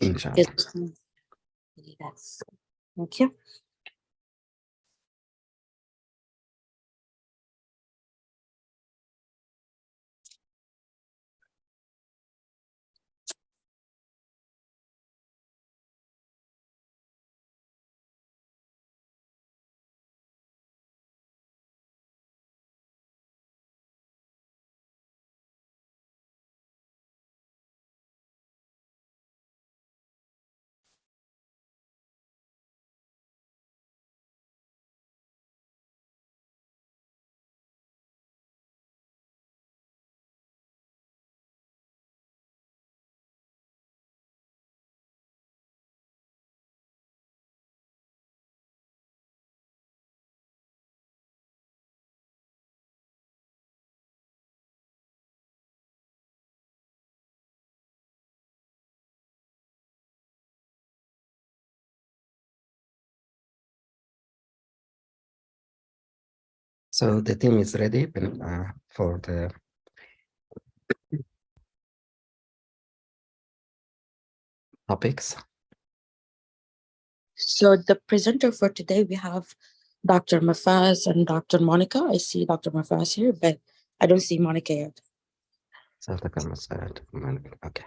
inshallah. Yes. Thank you. So the team is ready for the topics. So the presenter for today, we have Dr. Mafaz and Dr. Mounika. I see Dr. Mafaz here, but I don't see Mounika yet. So okay.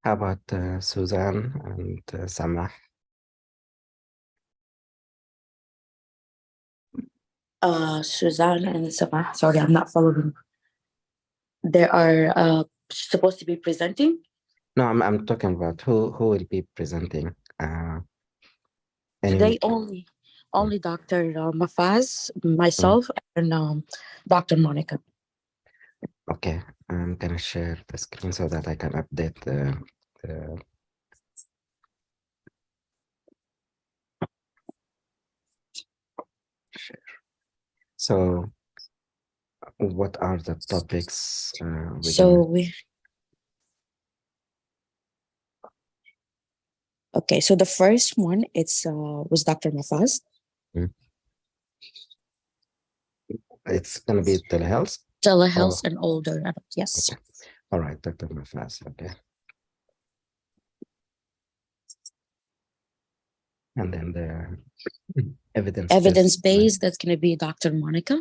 How about Suzanne and Samah? Suzanne and Samah. Sorry, I'm not following. They are supposed to be presenting. No, I'm talking about who will be presenting. Today only Dr. Mafaz, myself, and Dr. Mounika. Okay, I'm gonna share the screen so that I can update the share. So, what are the topics? Okay, so the first one was Dr. Mafaz. It's gonna be telehealth. Telehealth and older adults. Yes. Okay. All right, Dr. Mafaz. Okay. And then the evidence-based, that's going to be Dr. Mounika.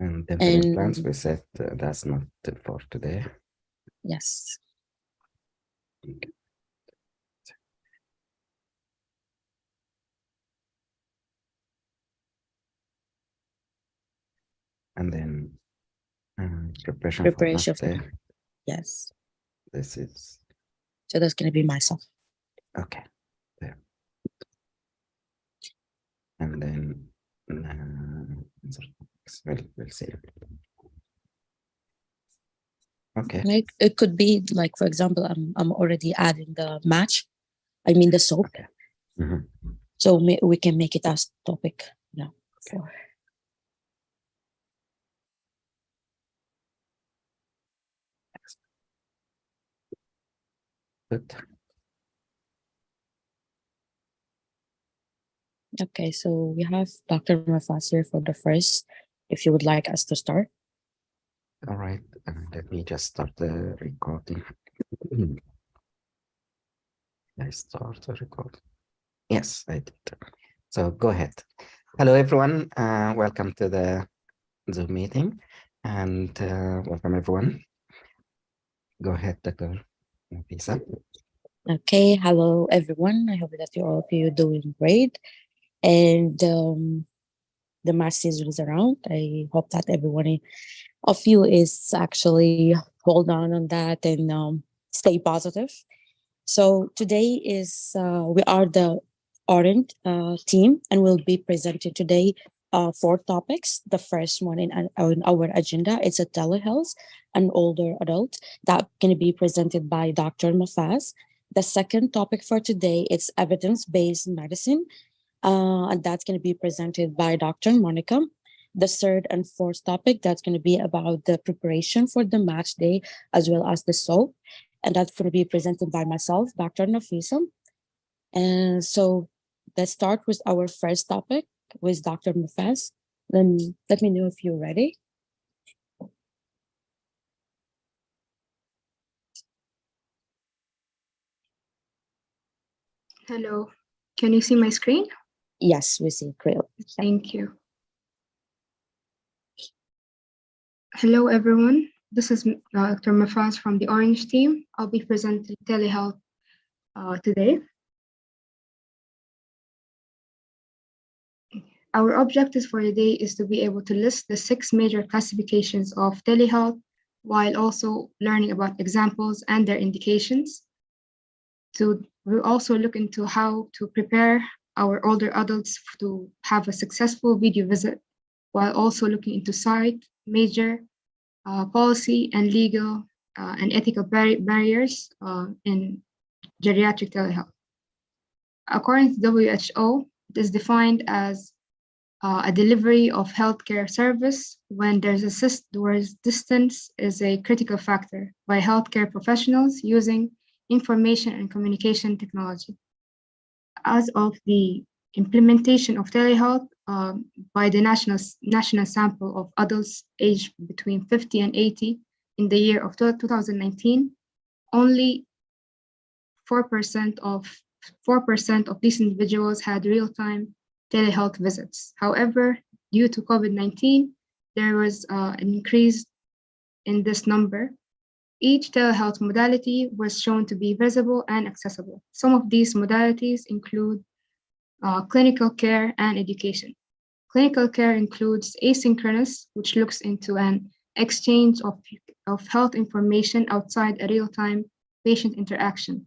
And temporary plans, we said that's not for today. Yes. Okay. And then preparation for match day. Yes. This is. So that's going to be myself. Okay. There. And then we'll see. Okay. Like it could be like, for example, I'm already adding the match. I mean the soap. Okay. So we can make it as topic now. Okay. Good. Okay, so we have Dr. Mafaz here for the first, if you would like us to start. All right, let me just start the recording. I start the recording. Yes, I did. So go ahead. Hello, everyone. Welcome to the Zoom meeting, and welcome everyone. Go ahead, Dr. Nafisa. Okay, hello everyone. I hope that all of you doing great, and the mass season is around. I hope that everyone of you is actually hold on that and stay positive. So today is we are the Orange team, and we'll be presenting today 4 topics. The first one in our agenda is a telehealth and older adult that going to be presented by Dr. Mafaz. The second topic for today is evidence-based medicine, and that's going to be presented by Dr. Mounika. The third and fourth topic, that's going to be about the preparation for the match day as well as the soap, and that's going to be presented by myself, Dr. Nafisa. And so let's start with our first topic with Dr. Mafaz. Then let me know if you're ready. Hello, can you see my screen? Yes, we see clearly. Thank you. Hello, everyone. This is Dr. Mafaz from the Orange team. I'll be presenting telehealth today. Our objective for today is to be able to list the 6 major classifications of telehealth while also learning about examples and their indications. We'll also look into how to prepare our older adults to have a successful video visit while also looking into site, major policy and legal and ethical barriers in geriatric telehealth. According to WHO, it is defined as a delivery of healthcare service when where distance is a critical factor by healthcare professionals using information and communication technology. As of the implementation of telehealth by the national sample of adults aged between 50 and 80 in the year of 2019, only 4% of these individuals had real-time telehealth visits. However, due to COVID-19, there was an increase in this number. Each telehealth modality was shown to be visible and accessible. Some of these modalities include clinical care and education. Clinical care includes asynchronous, which looks into an exchange of health information outside a real-time patient interaction.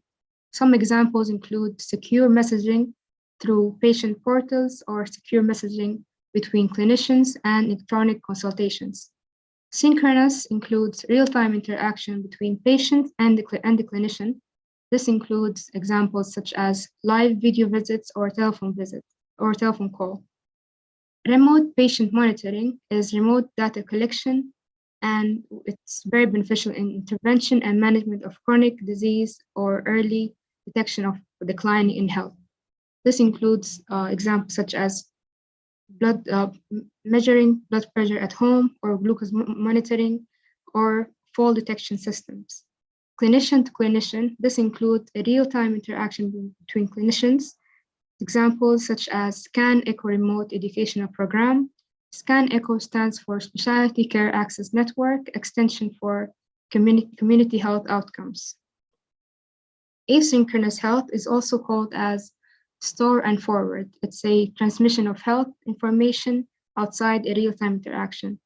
Some examples include secure messaging through patient portals or secure messaging between clinicians and electronic consultations. Synchronous includes real-time interaction between patients and the clinician. This includes examples such as live video visits or telephone call. Remote patient monitoring is remote data collection, and it's very beneficial in intervention and management of chronic disease or early detection of decline in health. This includes examples such as measuring blood pressure at home or glucose monitoring or fall detection systems. Clinician to clinician, this includes a real-time interaction between clinicians. Examples such as Scan Echo Remote Educational Program. Scan Echo stands for Specialty Care Access Network, extension for Community Health Outcomes. Asynchronous health is also called as store and forward. It's a transmission of health information outside a real-time interaction.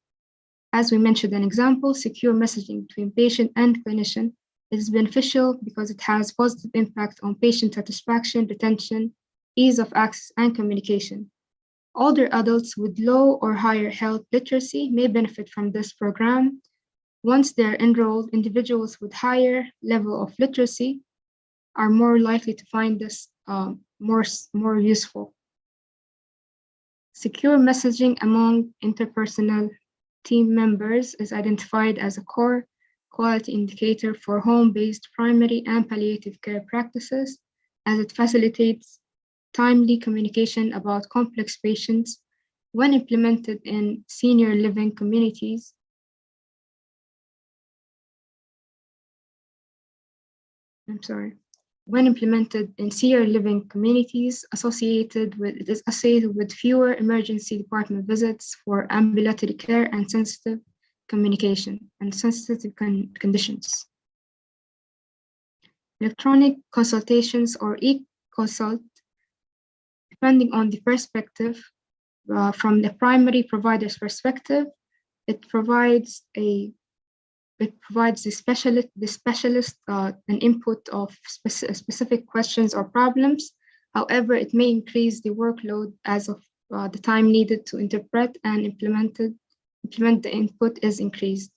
As we mentioned an example, secure messaging between patient and clinician is beneficial because it has positive impact on patient satisfaction, retention, ease of access, and communication. Older adults with low or higher health literacy may benefit from this program. Once they're enrolled, individuals with higher level of literacy are more likely to find this more useful. Secure messaging among interpersonal team members is identified as a core quality indicator for home-based primary and palliative care practices, as it facilitates timely communication about complex patients when implemented in senior living communities. When implemented in senior living communities, it is associated with fewer emergency department visits for ambulatory care and sensitive communication and sensitive conditions. Electronic consultations or e-consult, depending on the perspective, from the primary provider's perspective, it provides the specialist an input of specific questions or problems. However, it may increase the workload as of the time needed to interpret and implement the input is increased.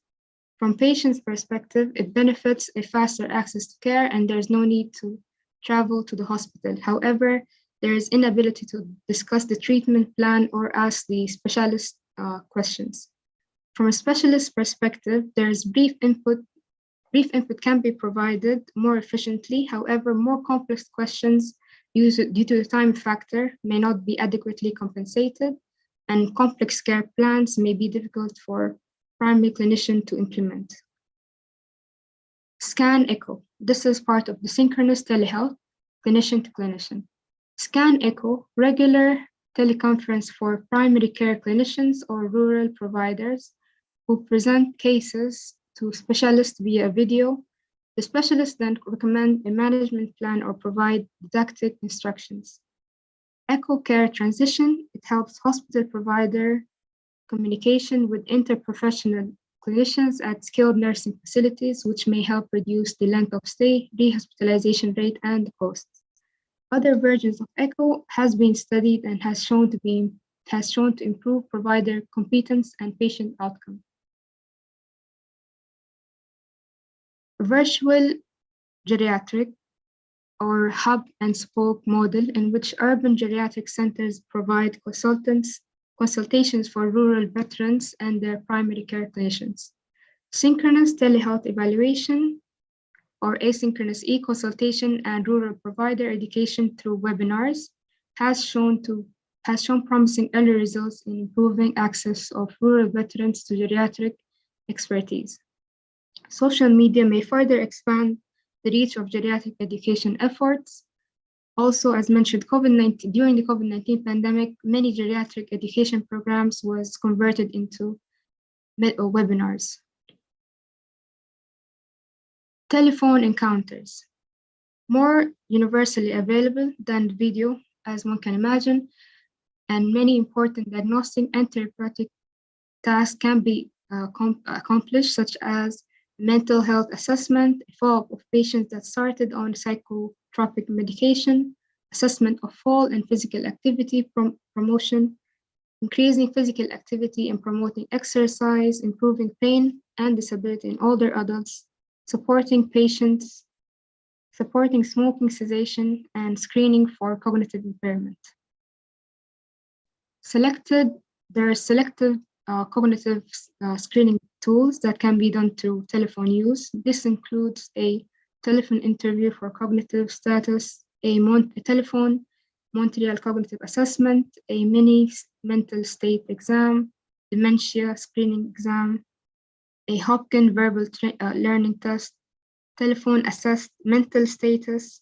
From patient's perspective, it benefits a faster access to care and there's no need to travel to the hospital. However, there is inability to discuss the treatment plan or ask the specialist questions. From a specialist perspective, there's brief input. Brief input can be provided more efficiently. However, more complex questions due to the time factor may not be adequately compensated. and complex care plans may be difficult for primary clinician to implement. Scan echo. This is part of the synchronous telehealth, clinician to clinician. Scan echo, regular teleconference for primary care clinicians or rural providers who present cases to specialists via video. The specialists then recommend a management plan or provide didactic instructions. Echo care transition, it helps hospital provider communication with interprofessional clinicians at skilled nursing facilities, which may help reduce the length of stay, rehospitalization rate, and costs. Other versions of ECHO has been studied and has shown to improve provider competence and patient outcome. Virtual geriatric or hub and spoke model in which urban geriatric centers provide consultations for rural veterans and their primary care clinicians. Synchronous telehealth evaluation or asynchronous e-consultation and rural provider education through webinars has shown promising early results in improving access of rural veterans to geriatric expertise. Social media may further expand the reach of geriatric education efforts. Also, as mentioned, during the COVID-19 pandemic, many geriatric education programs was converted into webinars. Telephone encounters, more universally available than video, as one can imagine, and many important diagnostic and therapeutic tasks can be accomplished, such as mental health assessment, follow-up of patients that started on psychotropic medication, assessment of fall and physical activity promotion, increasing physical activity and promoting exercise, improving pain and disability in older adults, supporting patients, supporting smoking cessation, and screening for cognitive impairment. There are selective cognitive screening tools that can be done through telephone use. This includes a telephone interview for cognitive status, a telephone Montreal cognitive assessment, a mini mental state exam, dementia screening exam, a Hopkins verbal learning test, telephone assessed mental status,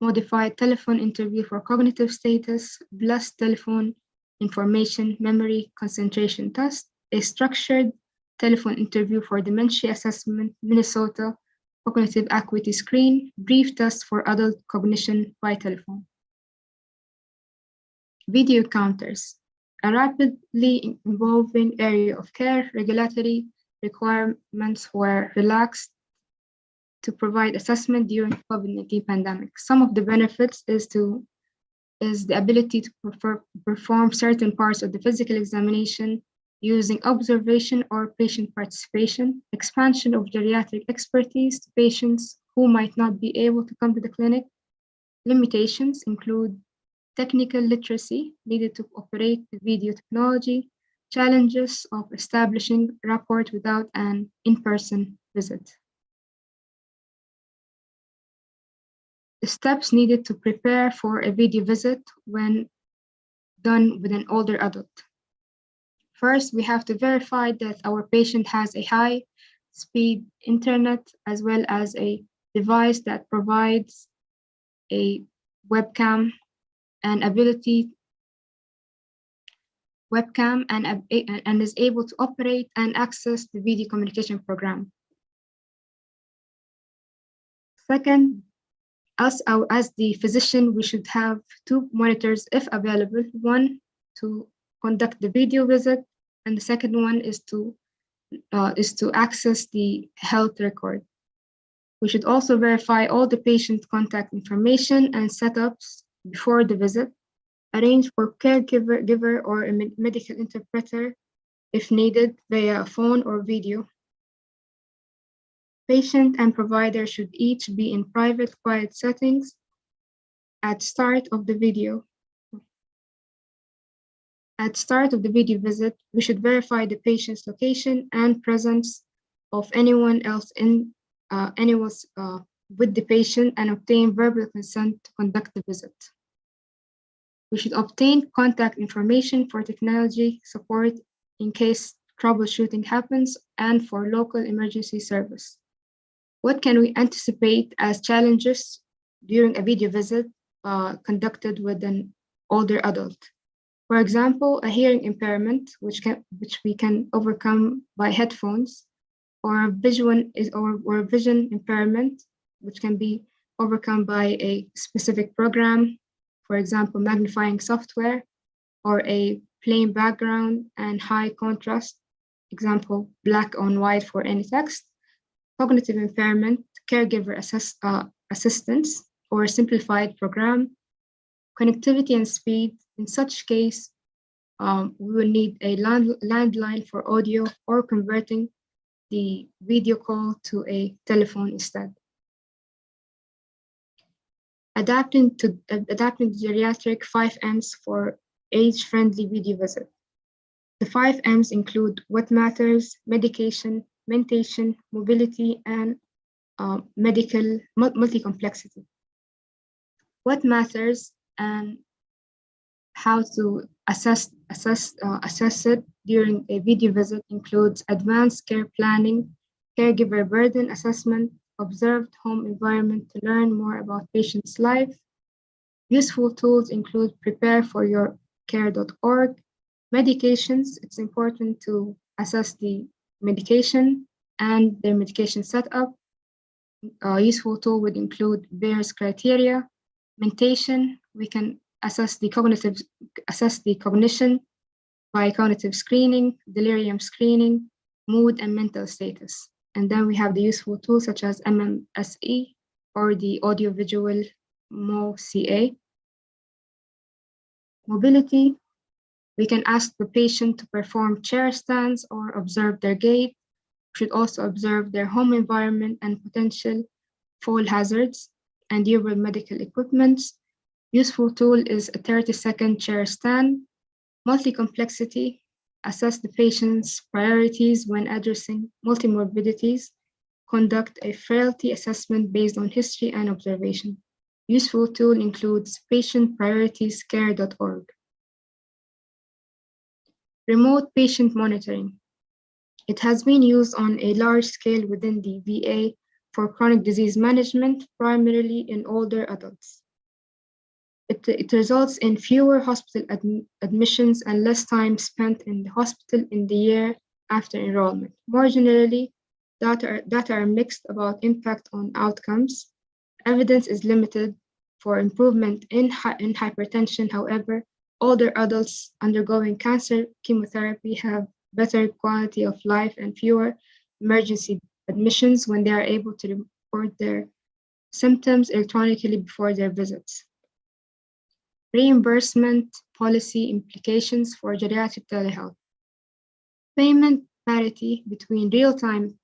modified telephone interview for cognitive status, plus telephone information memory concentration test, a structured telephone interview for dementia assessment, Minnesota cognitive acuity screen, brief test for adult cognition by telephone. Video counters, a rapidly evolving area of care. Regulatory requirements were relaxed to provide assessment during the COVID-19 pandemic. Some of the benefits is the ability to perform certain parts of the physical examination using observation or patient participation, expansion of geriatric expertise to patients who might not be able to come to the clinic. Limitations include technical literacy needed to operate the video technology, challenges of establishing rapport without an in-person visit. The steps needed to prepare for a video visit when done with an older adult. First, we have to verify that our patient has a high-speed internet as well as a device that provides a webcam and is able to operate and access the video communication program. Second, as the physician, we should have 2 monitors if available, one to conduct the video visit, and the second one is to access the health record. We should also verify all the patient contact information and setups before the visit, arrange for caregiver or a medical interpreter if needed via phone or video. Patient and provider should each be in private, quiet settings at start of the video. At start of the video visit, we should verify the patient's location and presence of anyone else with the patient and obtain verbal consent to conduct the visit. We should obtain contact information for technology support in case troubleshooting happens and for local emergency service. What can we anticipate as challenges during a video visit conducted with an older adult? For example, a hearing impairment, which we can overcome by headphones, or vision impairment, which can be overcome by a specific program, for example, magnifying software, or a plain background and high contrast, example, black on white for any text. Cognitive impairment, caregiver assistance, or simplified program. Connectivity and speed. In such case, we will need a landline for audio or converting the video call to a telephone instead. Adapting the geriatric 5 M's for age-friendly video visit. The 5 M's include what matters, medication, mentation, mobility, and medical multi-complexity. What matters and how to assess it during a video visit includes advanced care planning, caregiver burden assessment, observed home environment to learn more about patient's life. Useful tools include prepareforyourcare.org. Medications, it's important to assess the medication and their medication setup. A useful tool would include Bear's criteria. Mentation, we can assess the cognition by cognitive screening, delirium screening, mood and mental status. And then we have the useful tools such as MMSE or the audiovisual MOCA. Mobility, we can ask the patient to perform chair stands or observe their gait. We should also observe their home environment and potential fall hazards and durable medical equipment. Useful tool is a 30-second chair stand. Multi-complexity, assess the patient's priorities when addressing multimorbidities. Conduct a frailty assessment based on history and observation. Useful tool includes patientprioritiescare.org. Remote patient monitoring. It has been used on a large scale within the VA for chronic disease management, primarily in older adults. It results in fewer hospital admissions and less time spent in the hospital in the year after enrollment. More generally, data are mixed about impact on outcomes. Evidence is limited for improvement in hypertension. However, older adults undergoing cancer chemotherapy have better quality of life and fewer emergency admissions when they are able to report their symptoms electronically before their visits. Reimbursement policy implications for geriatric telehealth. Payment parity between real-time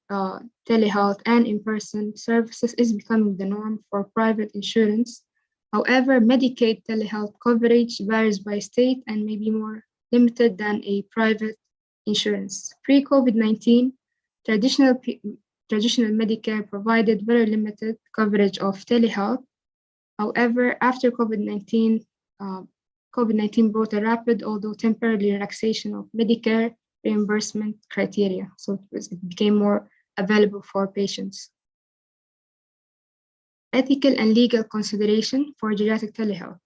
telehealth and in-person services is becoming the norm for private insurance. However, Medicaid telehealth coverage varies by state and may be more limited than a private insurance. Pre-COVID-19, traditional Medicare provided very limited coverage of telehealth. However, after COVID-19 brought a rapid, although temporary, relaxation of Medicare reimbursement criteria, so it became more available for patients. Ethical and legal consideration for geriatric telehealth.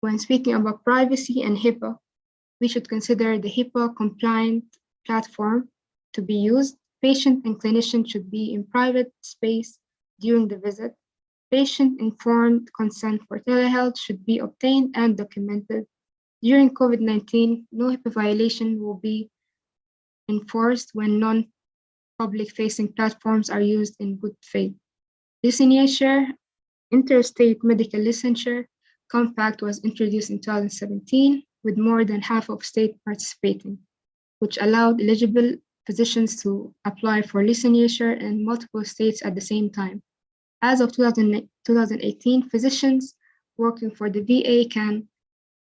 When speaking about privacy and HIPAA, we should consider the HIPAA-compliant platform to be used. Patient and clinician should be in private space during the visit. Patient-informed consent for telehealth should be obtained and documented. During COVID-19, no HIPAA violation will be enforced when non-public facing platforms are used in good faith. Licensure, interstate medical licensure compact was introduced in 2017 with more than half of states participating, which allowed eligible physicians to apply for licensure in multiple states at the same time. As of 2018, physicians working for the VA can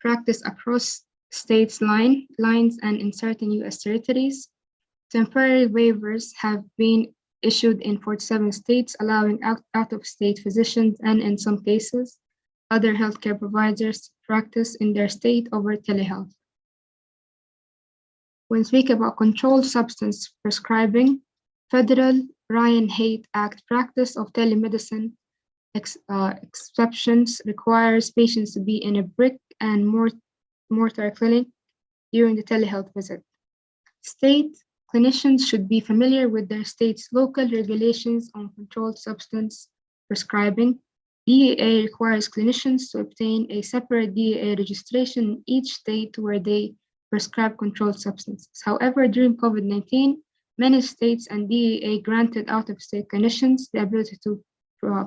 practice across states lines and in certain US territories. Temporary waivers have been issued in 47 states, allowing out-of-state physicians and in some cases, other healthcare providers practice in their state over telehealth. When we speak about controlled substance prescribing, Federal Ryan-Haight Act practice of telemedicine exceptions requires patients to be in a brick and mortar clinic during the telehealth visit. State clinicians should be familiar with their state's local regulations on controlled substance prescribing. DEA requires clinicians to obtain a separate DEA registration in each state where they prescribe controlled substances. However, during COVID-19, many states and DEA granted out-of-state clinicians the ability to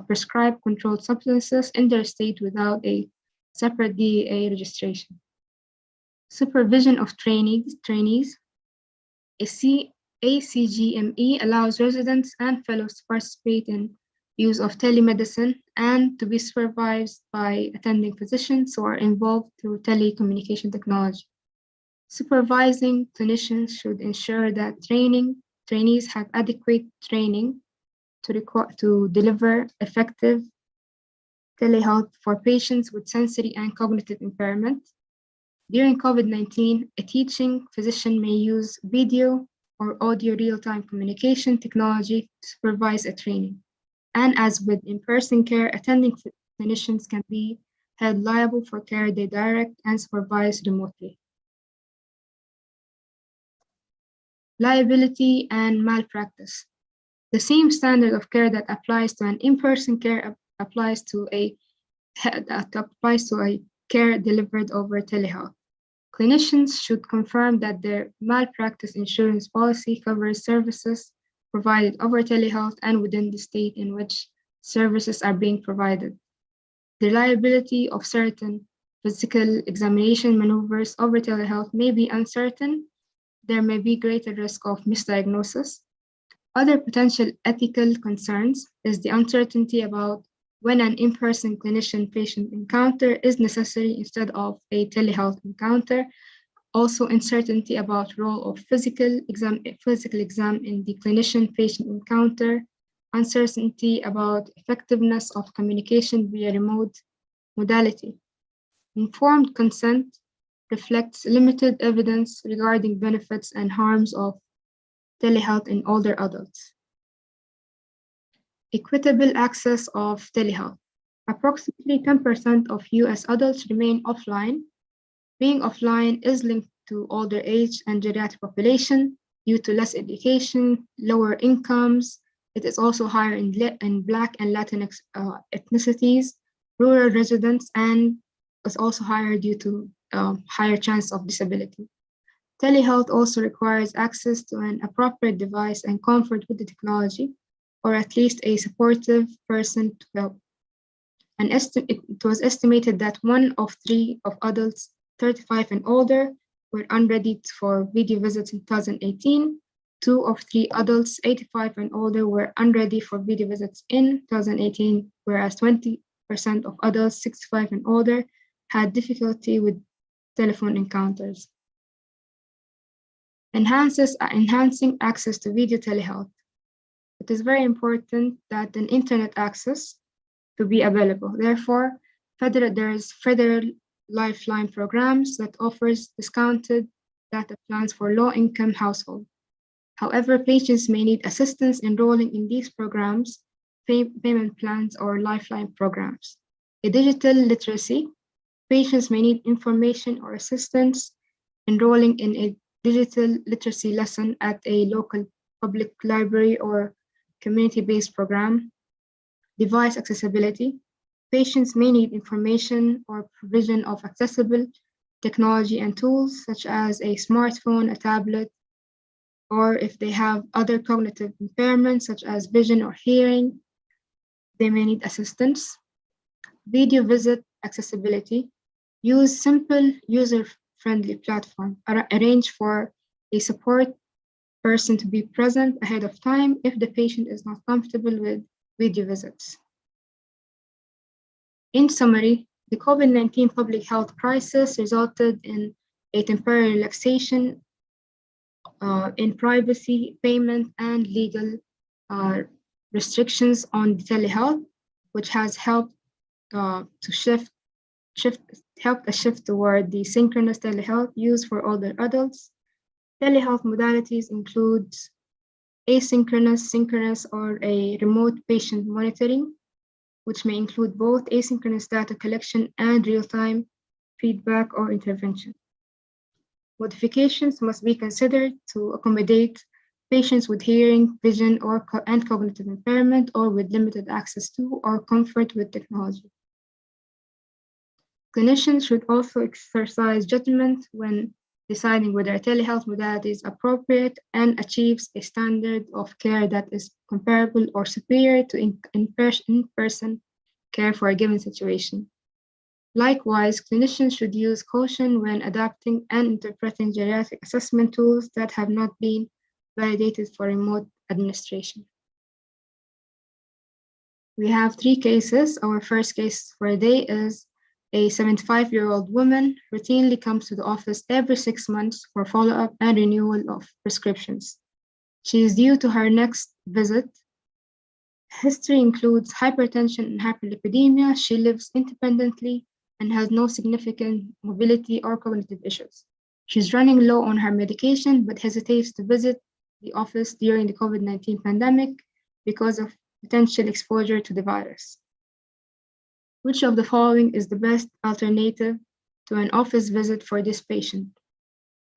prescribe controlled substances in their state without a separate DEA registration. Supervision of trainees. ACGME allows residents and fellows to participate in use of telemedicine and to be supervised by attending physicians who are involved through telecommunication technology. Supervising clinicians should ensure that trainees have adequate training to deliver effective telehealth for patients with sensory and cognitive impairment. During COVID-19, a teaching physician may use video or audio real-time communication technology to supervise a training. And as with in-person care, attending clinicians can be held liable for care they direct and supervise remotely. Liability and malpractice. The same standard of care that applies to an in-person care applies to a care delivered over telehealth. Clinicians should confirm that their malpractice insurance policy covers services provided over telehealth and within the state in which services are being provided. The reliability of certain physical examination maneuvers over telehealth may be uncertain. There may be greater risk of misdiagnosis. Other potential ethical concerns is the uncertainty about when an in-person clinician-patient encounter is necessary instead of a telehealth encounter. Also, uncertainty about role of physical exam in the clinician-patient encounter. Uncertainty about effectiveness of communication via remote modality. Informed consent reflects limited evidence regarding benefits and harms of telehealth in older adults. Equitable access of telehealth. Approximately 10% of US adults remain offline. Being offline is linked to older age and geriatric population due to less education, lower incomes. It is also higher in Black and Latinx ethnicities, rural residents, and is also higher due to higher chance of disability. Telehealth also requires access to an appropriate device and comfort with the technology, or at least a supportive person to help. It was estimated that 1 of 3 of adults 35 and older were unready for video visits in 2018. 2 of 3 adults 85 and older were unready for video visits in 2018, whereas 20% of adults 65 and older had difficulty with telephone encounters. Enhancing access to video telehealth. It is very important that an internet access to be available. Therefore, there is federal lifeline programs that offers discounted data plans for low-income households. However, patients may need assistance enrolling in these programs, payment plans, or lifeline programs. A digital literacy. Patients may need information or assistance enrolling in a digital literacy lesson at a local public library or community-based program. Device accessibility. Patients may need information or provision of accessible technology and tools, such as a smartphone, a tablet, or if they have other cognitive impairments, such as vision or hearing, they may need assistance. Video visit accessibility. Use simple, user-friendly platform. Arrange for a support person to be present ahead of time if the patient is not comfortable with video visits. In summary, the COVID-19 public health crisis resulted in a temporary relaxation in privacy, payment, and legal restrictions on telehealth, which has helped to shift helped a shift toward the synchronous telehealth used for older adults. Telehealth modalities include asynchronous, synchronous, or a remote patient monitoring, which may include both asynchronous data collection and real-time feedback or intervention. Modifications must be considered to accommodate patients with hearing, vision, and cognitive impairment, or with limited access to or comfort with technology. Clinicians should also exercise judgment when deciding whether a telehealth modality is appropriate and achieves a standard of care that is comparable or superior to in-person care for a given situation. Likewise, clinicians should use caution when adapting and interpreting geriatric assessment tools that have not been validated for remote administration. We have 3 cases. Our first case for the day is a 75-year-old woman routinely comes to the office every 6 months for follow-up and renewal of prescriptions. She is due to her next visit. History includes hypertension and hyperlipidemia. She lives independently and has no significant mobility or cognitive issues. She's running low on her medication, but hesitates to visit the office during the COVID-19 pandemic because of potential exposure to the virus. Which of the following is the best alternative to an office visit for this patient?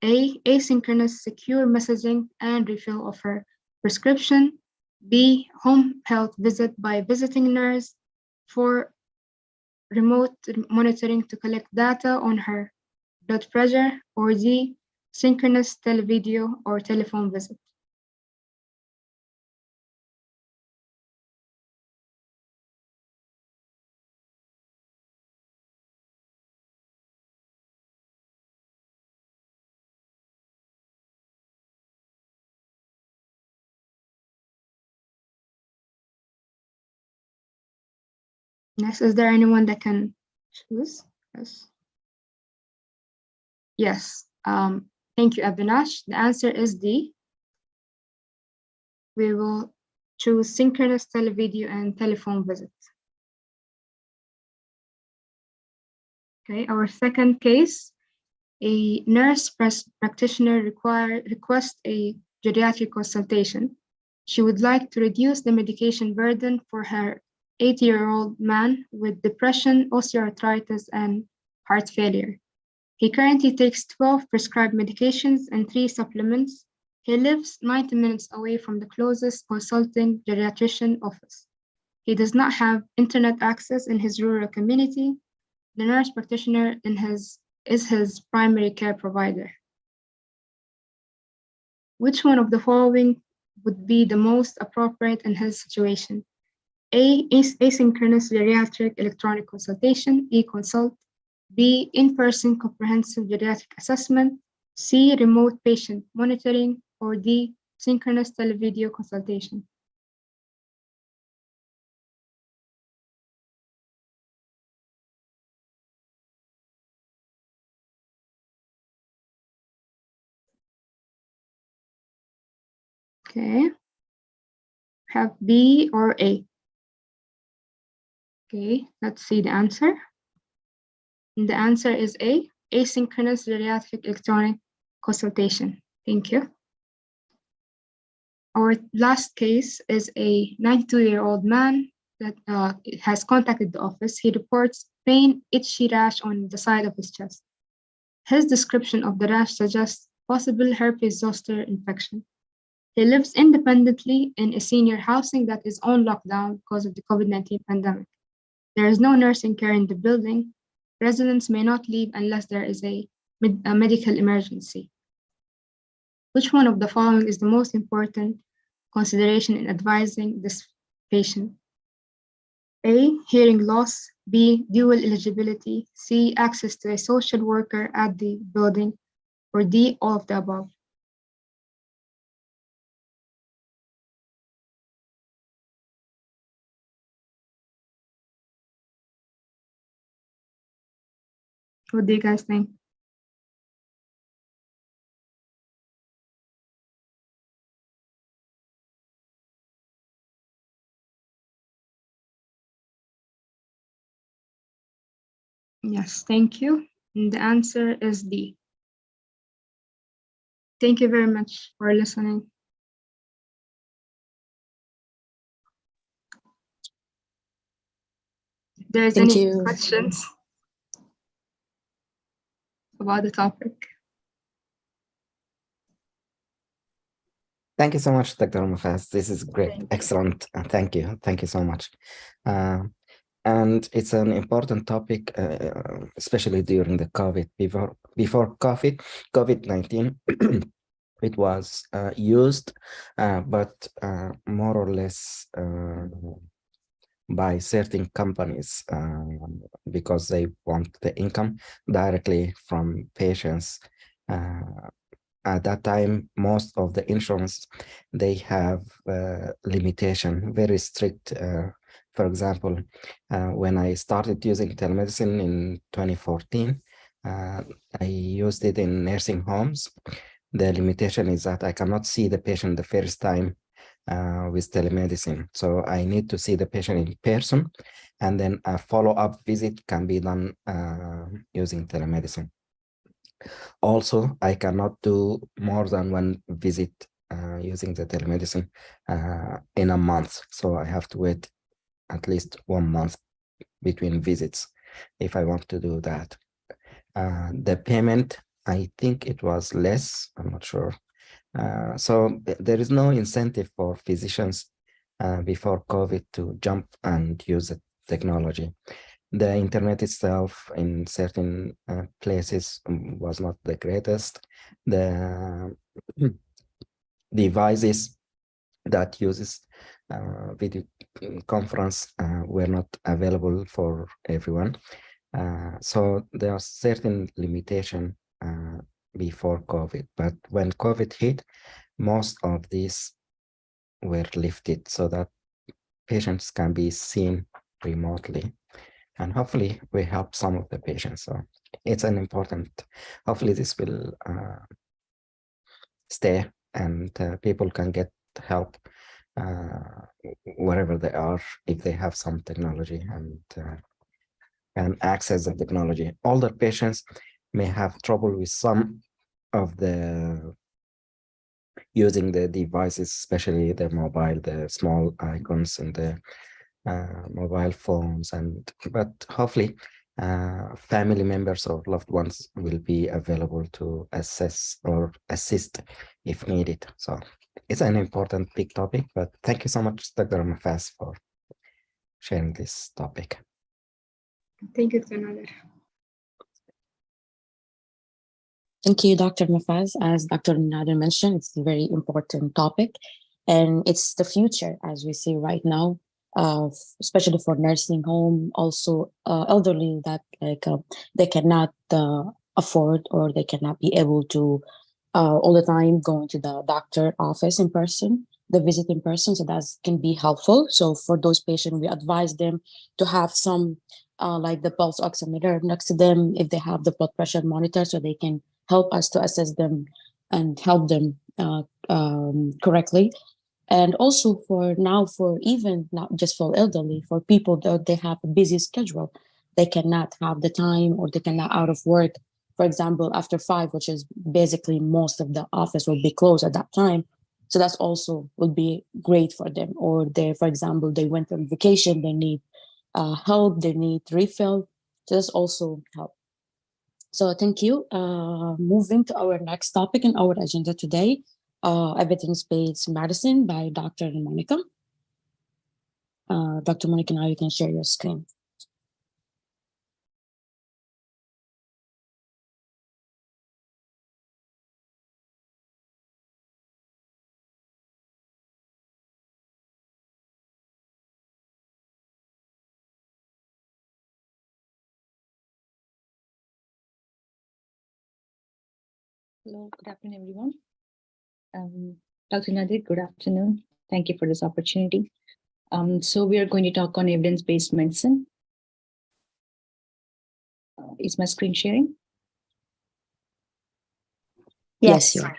A, asynchronous secure messaging and refill of her prescription. B, home health visit by visiting nurse. 4, remote monitoring to collect data on her blood pressure. Or D, synchronous televideo or telephone visit. Yes, is there anyone that can choose? Yes. Yes. Thank you, Abinash. The answer is D. We will choose synchronous televideo and telephone visit. Okay, our second case, a nurse practitioner requests a geriatric consultation. She would like to reduce the medication burden for her 80-year-old man with depression, osteoarthritis, and heart failure. He currently takes 12 prescribed medications and 3 supplements. He lives 90 minutes away from the closest consulting geriatrician office. He does not have internet access in his rural community. The nurse practitioner is his primary care provider. Which one of the following would be the most appropriate in his situation? A, asynchronous geriatric electronic consultation, e-consult. B, in-person comprehensive geriatric assessment. C, remote patient monitoring. Or D, synchronous televideo consultation. Okay, have B or A. Okay, let's see the answer. And the answer is A, asynchronous geriatric electronic consultation. Thank you. Our last case is a 92-year-old man that has contacted the office. He reports pain, itchy rash on the side of his chest. His description of the rash suggests possible herpes zoster infection. He lives independently in a senior housing that is on lockdown because of the COVID-19 pandemic. There is no nursing care in the building. Residents may not leave unless there is a medical emergency. Which one of the following is the most important consideration in advising this patient? A, hearing loss. B, dual eligibility. C, access to a social worker at the building. Or D, all of the above. What do you guys think? Yes, thank you. And the answer is D. Thank you very much for listening. If there's Thank any you. questions about the topic. Thank you so much, Dr. Mafaz. This is great. Thank you. Excellent. Thank you. Thank you so much. And it's an important topic, especially during the COVID. Before COVID-19, it was used, but more or less by certain companies because they want the income directly from patients. At that time, most of the insurance, they have limitation, very strict. For example, when I started using telemedicine in 2014, I used it in nursing homes. The limitation is that I cannot see the patient the first time with telemedicine. So I need to see the patient in person, and then a follow-up visit can be done using telemedicine. Also, I cannot do more than one visit using the telemedicine in a month. So I have to wait at least 1 month between visits if I want to do that. The payment, I think it was less, I'm not sure. So there is no incentive for physicians before COVID to jump and use the technology. The internet itself in certain places was not the greatest. The devices that uses video conference were not available for everyone. So there are certain limitation before COVID, but when COVID hit, most of these were lifted so that patients can be seen remotely. And hopefully we help some of the patients. So it's an important, hopefully this will stay and people can get help wherever they are if they have some technology and access the technology. Older patients may have trouble with some of the using the devices, especially the mobile, the small icons in the mobile phones, but hopefully family members or loved ones will be available to assess or assist if needed. So it's an important big topic, but thank you so much, Dr. Mafaz, for sharing this topic. Thank you, Nader. Thank you, Dr. Mafaz. As Dr. Nader mentioned, it's a very important topic, and it's the future as we see right now, especially for nursing home, also elderly that they cannot afford or they cannot be able to all the time going to the doctor office in person, the visit in person. So that can be helpful. So for those patients, we advise them to have some like the pulse oximeter next to them if they have the blood pressure monitor, so they can help us to assess them and help them correctly. And also for now, for even not just for elderly, for people that they have a busy schedule, they cannot have the time or they cannot out of work. For example, after 5, which is basically most of the office will be closed at that time. So that's also will be great for them. Or they, for example, they went on vacation, they need help, they need refill. So that's also help. So thank you. Moving to our next topic in our agenda today, evidence-based medicine by Dr. Mounika. Dr. Mounika, now you can share your screen. Hello, good afternoon, everyone. Dr. Nadir, good afternoon. Thank you for this opportunity. So we are going to talk on evidence-based medicine. Is my screen sharing? Yes, you are.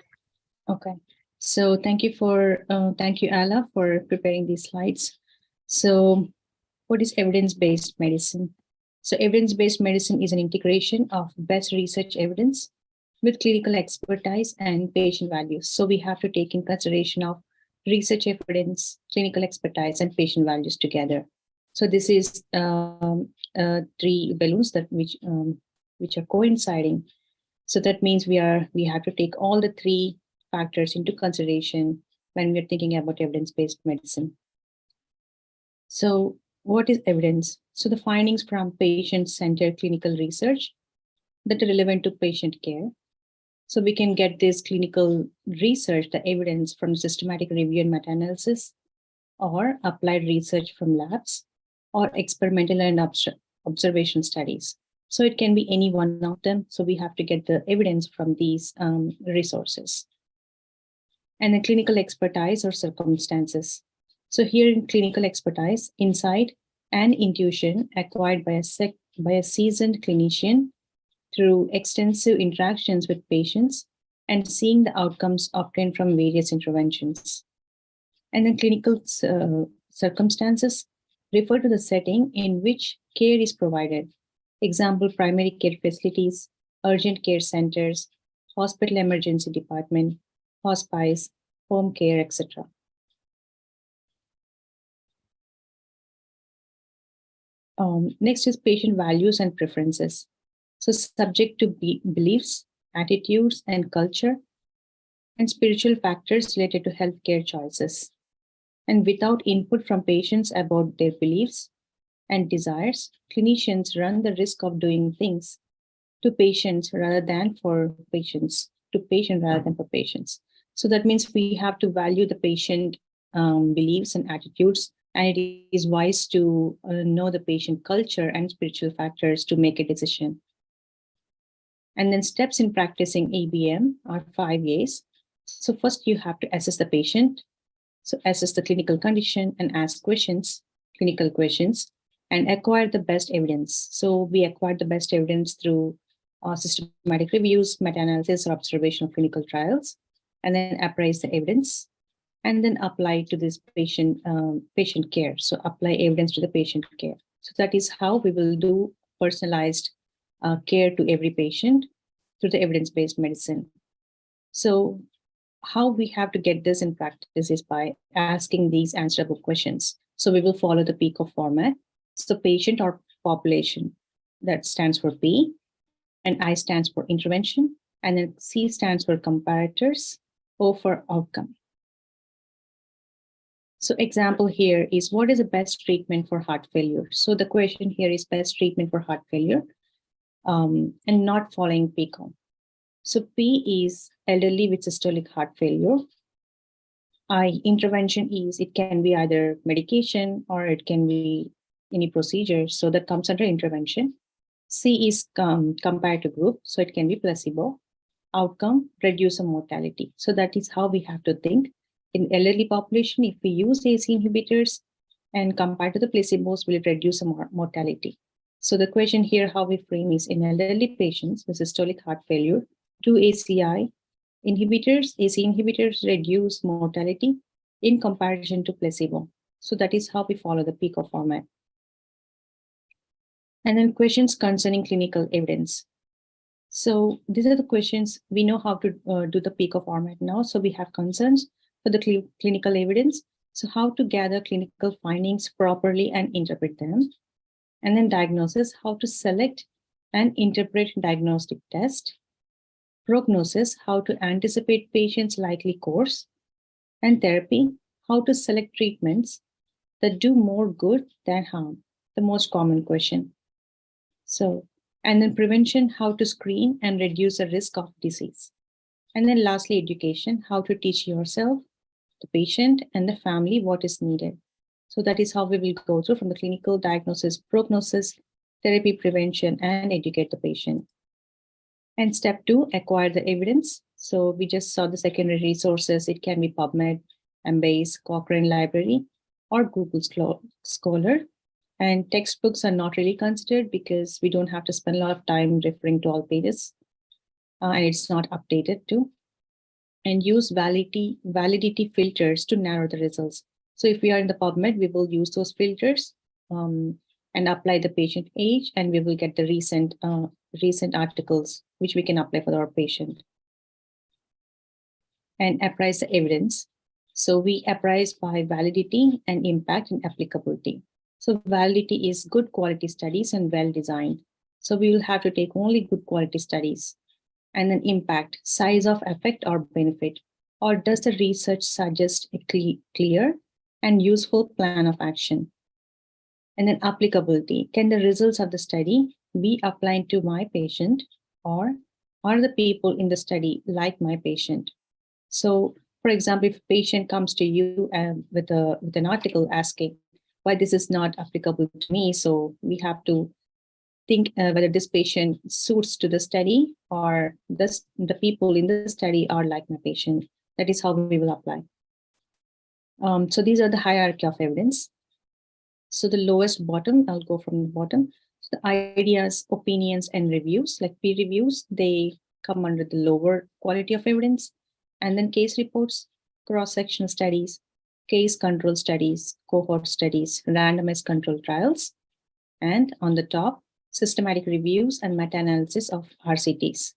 Okay. So thank you, Ala, for preparing these slides. So what is evidence-based medicine? So evidence-based medicine is an integration of best research evidence with clinical expertise and patient values. So we have to take in consideration of research evidence, clinical expertise, and patient values together. So this is three balloons that which are coinciding. So that means we have to take all the three factors into consideration when we're thinking about evidence-based medicine. So what is evidence? So the findings from patient-centered clinical research that are relevant to patient care. So we can get this clinical research, the evidence from systematic review and meta-analysis, or applied research from labs, or experimental and observation studies. So it can be any one of them. So we have to get the evidence from these resources. And then clinical expertise or circumstances. So here in clinical expertise, insight and intuition acquired by a seasoned clinician through extensive interactions with patients and seeing the outcomes obtained from various interventions. And then clinical circumstances refer to the setting in which care is provided. Example, primary care facilities, urgent care centers, hospital emergency department, hospice, home care, etc. Next is patient values and preferences. So subject to beliefs, attitudes, and culture, and spiritual factors related to healthcare choices. And without input from patients about their beliefs and desires, clinicians run the risk of doing things to patients rather than for patients, to patient rather than for patients. So that means we have to value the patient beliefs and attitudes, and it is wise to know the patient culture and spiritual factors to make a decision. And then steps in practicing ABM are 5 A's. So first you have to assess the patient. So assess the clinical condition and ask questions, clinical questions, and acquire the best evidence. So we acquired the best evidence through systematic reviews, meta-analysis, or observation of clinical trials, and then appraise the evidence, and then apply to this patient care. So apply evidence to the patient care. So that is how we will do personalized care to every patient through the evidence-based medicine. So how we have to get this in practice is by asking these answerable questions. So we will follow the PICO format. So patient or population, that stands for P, and I stands for intervention, and then C stands for comparators, O for outcome. So example here is, what is the best treatment for heart failure? So the question here is best treatment for heart failure, and not following PICO. So P is elderly with systolic heart failure. I, intervention is, it can be either medication or it can be any procedure. So that comes under intervention. C is comparative group. So it can be placebo. Outcome, reduce the mortality. So that is how we have to think. In elderly population, if we use AC inhibitors and compared to the placebos, will it reduce the mortality? So the question here, how we frame is, in elderly patients with systolic heart failure, do AC inhibitors reduce mortality in comparison to placebo. So that is how we follow the PICO format. And then questions concerning clinical evidence. So these are the questions. We know how to do the PICO format now. So we have concerns for the clinical evidence. So how to gather clinical findings properly and interpret them. And then diagnosis, how to select and interpret diagnostic test. Prognosis, how to anticipate patients' likely course. And therapy, how to select treatments that do more good than harm, the most common question. So, and then prevention, how to screen and reduce the risk of disease. And then lastly, education, how to teach yourself, the patient, and the family what is needed. So that is how we will go through from the clinical diagnosis, prognosis, therapy, prevention, and educate the patient. And step 2, acquire the evidence. So we just saw the secondary resources. It can be PubMed, Embase, Cochrane Library, or Google Scholar. And textbooks are not really considered because we don't have to spend a lot of time referring to all pages, and it's not updated too. And use validity filters to narrow the results. So if we are in the PubMed, we will use those filters and apply the patient age, and we will get the recent articles which we can apply for our patient. And appraise the evidence. So we appraise by validity and impact and applicability. So validity is good quality studies and well designed. So we will have to take only good quality studies. And then impact, size of effect or benefit, or does the research suggest a clear and useful plan of action? And then applicability, can the results of the study be applied to my patient, or are the people in the study like my patient? So, for example, if a patient comes to you with an article asking why this is not applicable to me, so we have to think whether this patient suits to the study, or the people in the study are like my patient. That is how we will apply. So these are the hierarchy of evidence. So the lowest bottom, I'll go from the bottom. So the ideas, opinions, and reviews, like peer reviews, they come under the lower quality of evidence. And then case reports, cross-sectional studies, case control studies, cohort studies, randomized control trials. And on the top, systematic reviews and meta-analysis of RCTs.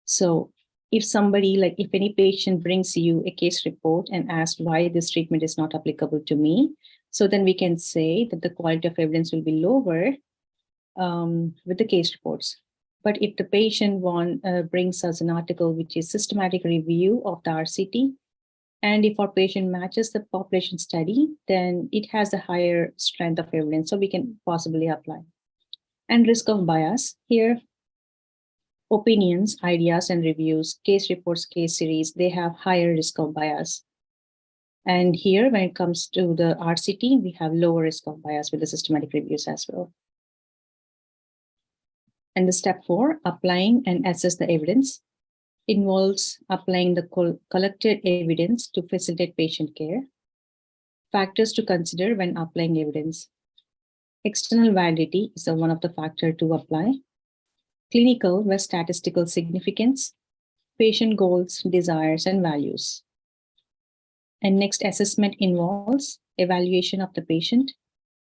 So if any patient brings you a case report and asks why this treatment is not applicable to me, so then we can say that the quality of evidence will be lower with the case reports. But if the patient brings us an article which is systematic review of the RCT, and if our patient matches the population study, then it has a higher strength of evidence, so we can possibly apply. And risk of bias, here, opinions, ideas, and reviews, case reports, case series, they have higher risk of bias. And here, when it comes to the RCT, we have lower risk of bias with the systematic reviews as well. And the step 4, applying and assess the evidence, involves applying the collected evidence to facilitate patient care. Factors to consider when applying evidence. External validity is one of the factors to apply. Clinical with statistical significance, patient goals, desires, and values. And next, assessment involves evaluation of the patient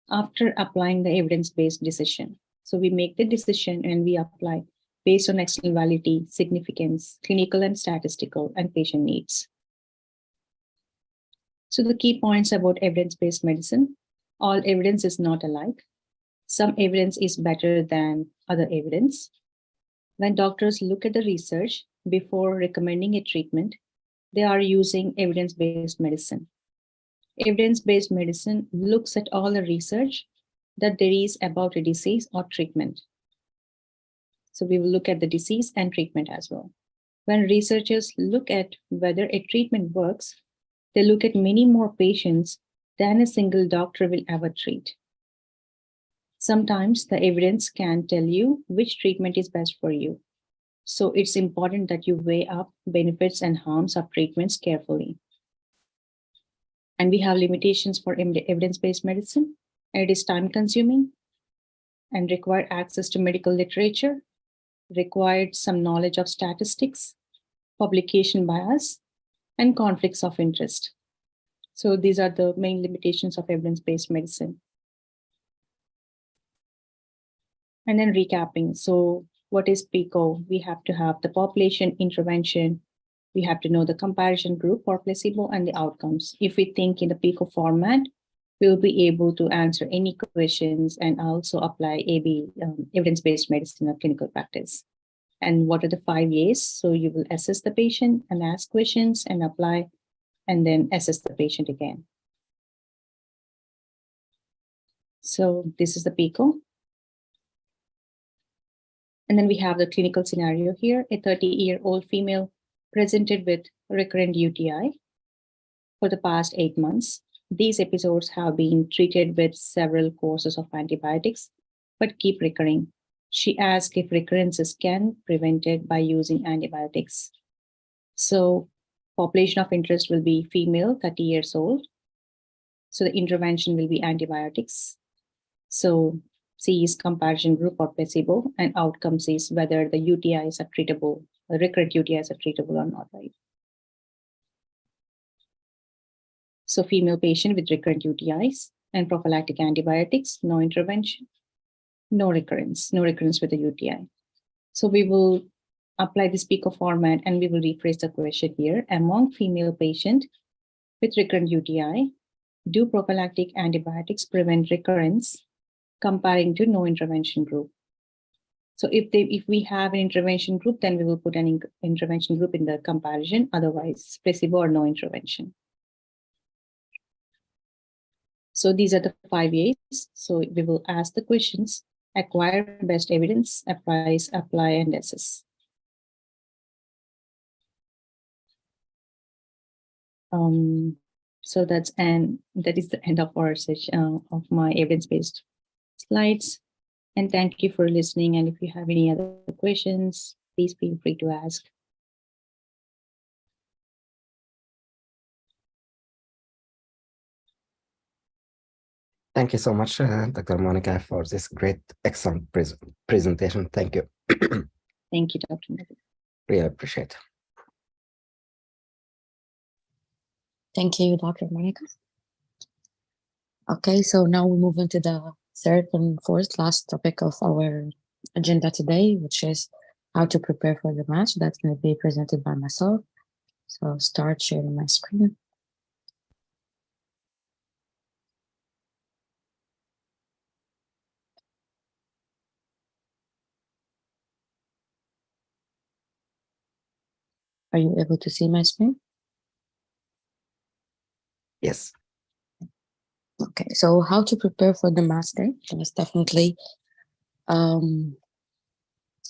after applying the evidence-based decision. So we make the decision and we apply based on external validity, significance, clinical and statistical, and patient needs. So the key points about evidence-based medicine: all evidence is not alike. Some evidence is better than other evidence. When doctors look at the research before recommending a treatment, they are using evidence-based medicine. Evidence-based medicine looks at all the research that there is about a disease or treatment. So we will look at the disease and treatment as well. When researchers look at whether a treatment works, they look at many more patients than a single doctor will ever treat. Sometimes the evidence can tell you which treatment is best for you. So it's important that you weigh up benefits and harms of treatments carefully. And we have limitations for evidence-based medicine. It is time-consuming and require access to medical literature, required some knowledge of statistics, publication bias, and conflicts of interest. So these are the main limitations of evidence-based medicine. And then recapping. So what is PICO? We have to have the population intervention. We have to know the comparison group or placebo and the outcomes. If we think in the PICO format, we'll be able to answer any questions and also apply evidence-based medicine or clinical practice. And what are the 5 A's? So you will assess the patient and ask questions and apply, and then assess the patient again. So this is the PICO. And then we have the clinical scenario here. A 30-year-old female presented with recurrent UTI for the past 8 months. These episodes have been treated with several courses of antibiotics, but keep recurring. She asked if recurrences can be prevented by using antibiotics. So population of interest will be female, 30 years old. So the intervention will be antibiotics. So C is comparison group or placebo, and outcomes is whether the UTIs are treatable, the recurrent UTIs are treatable or not, right? So female patient with recurrent UTIs and prophylactic antibiotics, no intervention. no recurrence with the UTI. So we will apply the speaker format and we will rephrase the question here. Among female patients with recurrent UTI, do prophylactic antibiotics prevent recurrence comparing to no intervention group? So if we have an intervention group, then we will put an intervention group in the comparison, otherwise placebo or no intervention. So these are the 5 A's. So we will ask the questions: acquire best evidence, apply, and assess. So that is the end of our session of my evidence-based slides. And thank you for listening. And if you have any other questions, please feel free to ask. Thank you so much, Dr. Mounika, for this great, excellent presentation. Thank you. Thank you, Dr. Mafaz. Really appreciate it. Thank you, Dr. Mounika. Okay, so now we move into the third and fourth last topic of our agenda today, which is how to prepare for the match. That's going to be presented by myself. So I'll start sharing my screen. Are you able to see my screen? Yes. Okay, so how to prepare for the match day? It's definitely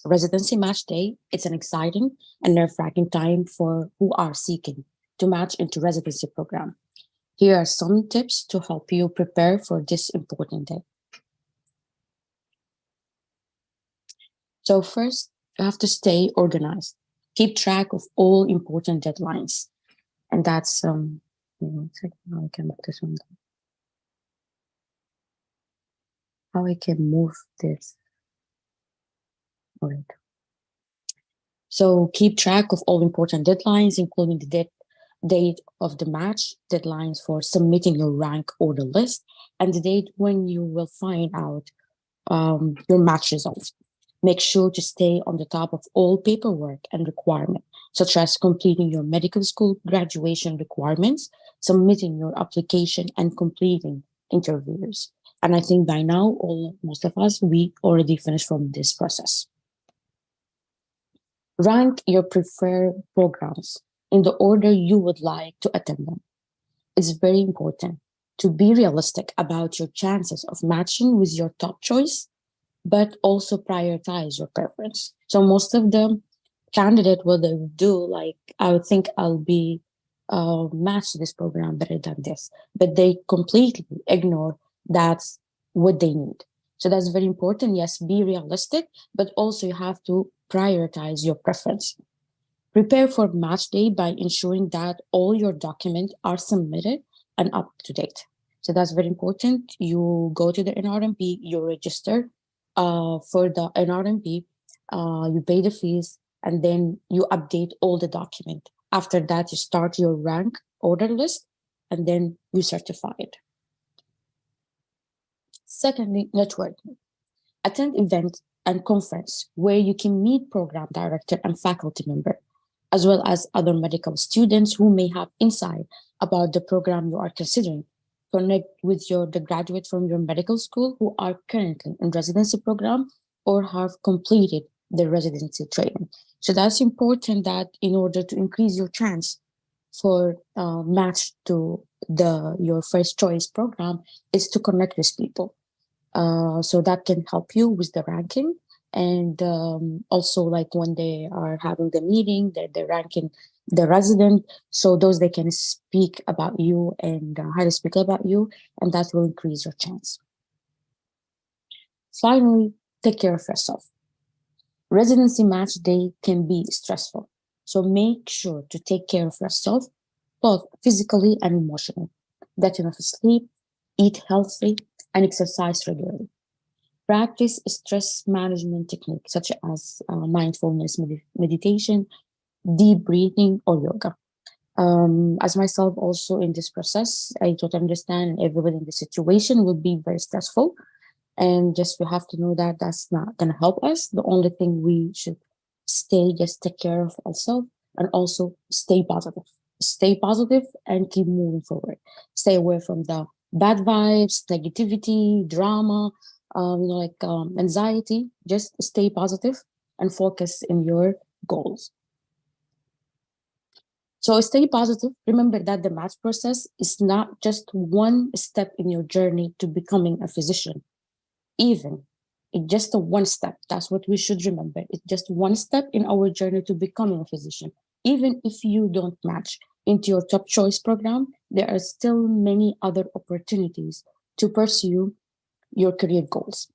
residency match day. It's an exciting and nerve-wracking time for who are seeking to match into residency program. Here are some tips to help you prepare for this important day. So first, you have to stay organized. Keep track of all important deadlines. And that's, how I can move this one down. How I can move this. All right. So keep track of all important deadlines, including the date of the match, deadlines for submitting your rank order list, and the date when you will find out your match results. Make sure to stay on the top of all paperwork and requirements, such as completing your medical school graduation requirements, submitting your application, and completing interviews. And I think by now, most of us, we already finished from this process. Rank your preferred programs in the order you would like to attend them. It's very important to be realistic about your chances of matching with your top choice, but also prioritize your preference. So most of the candidate, what they would do, like, I would think I'll be match this program better than this, but they completely ignore that's what they need. So that's very important. Yes, be realistic, but also you have to prioritize your preference. Prepare for match day by ensuring that all your documents are submitted and up to date. So that's very important. You go to the NRMP, you register for the NRMP, you pay the fees, and then you update all the documents. After that, you start your rank order list, and then you certify it. Secondly, networking. Attend events and conference where you can meet program director and faculty member, as well as other medical students who may have insight about the program you are considering. Connect with the graduate from your medical school who are currently in residency program or have completed the residency training. So that's important, that in order to increase your chance for match to your first choice program is to connect with people. So that can help you with the ranking. And also, like when they are having the meeting, they're ranking the resident, so those they can speak about you and highly speak about you, and that will increase your chance. Finally, take care of yourself. Residency match day can be stressful, so make sure to take care of yourself, both physically and emotionally. Get enough sleep, eat healthy, and exercise regularly. Practice stress management techniques such as mindfulness meditation, deep breathing, or yoga. As myself also in this process, I totally understand, and everybody in the situation will be very stressful. And just we have to know that that's not going to help us. The only thing we should just take care of ourselves, and also stay positive. Stay positive and keep moving forward. Stay away from the bad vibes, negativity, drama, anxiety. Just stay positive and focus in your goals. So stay positive. Remember that the match process is not just one step in your journey to becoming a physician. Even it's just a one step. That's what we should remember. It's just one step in our journey to becoming a physician. Even if you don't match into your top choice program, there are still many other opportunities to pursue your career goals.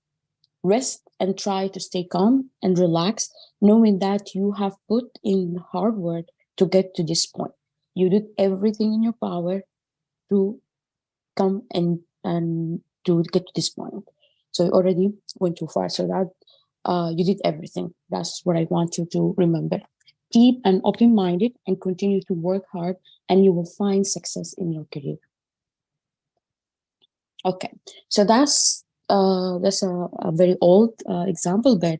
Rest and try to stay calm and relax, knowing that you have put in hard work to get to this point. You did everything in your power to come and to get to this point. So you already went too far. So that you did everything. That's what I want you to remember. Keep an open-minded and continue to work hard, and you will find success in your career. Okay, so that's a very old example, but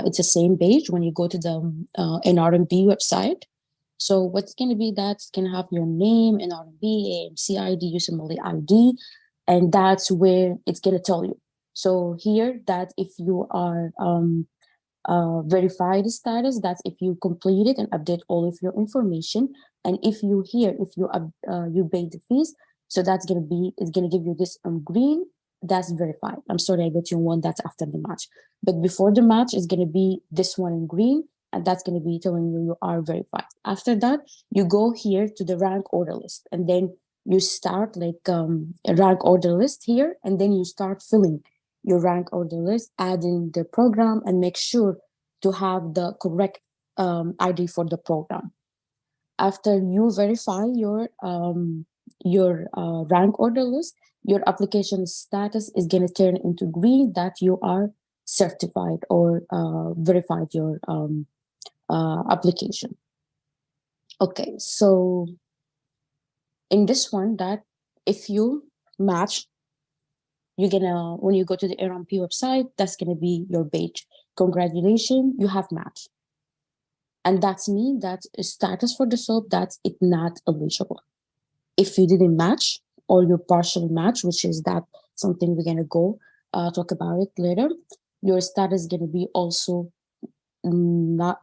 it's the same page when you go to the NRMP website. So what's going to be that? It's going to have your name, NRMP, AMC ID, USMLE ID, and that's where it's going to tell you. So here, that if you are verified status, that's if you complete it and update all of your information. And if you you paid the fees, so that's going to be, it's going to give you this green, that's verified. I'm sorry, I got you one that's after the match. But before the match, it's going to be this one in green, and that's going to be telling you you are verified. After that, you go here to the rank order list, and then you start like a rank order list here, and then you start filling your rank order list, add in the program, and make sure to have the correct ID for the program. After you verify your rank order list, your application status is going to turn into green, that you are certified or verified your application. Okay, so in this one, that if you match, you're gonna, when you go to the RMP website, that's gonna be your page. Congratulations, you have matched. And that's mean that status for the soap, that's it not eligible. If you didn't match or you partially match, which is that something we're gonna go talk about it later, your status is gonna be also not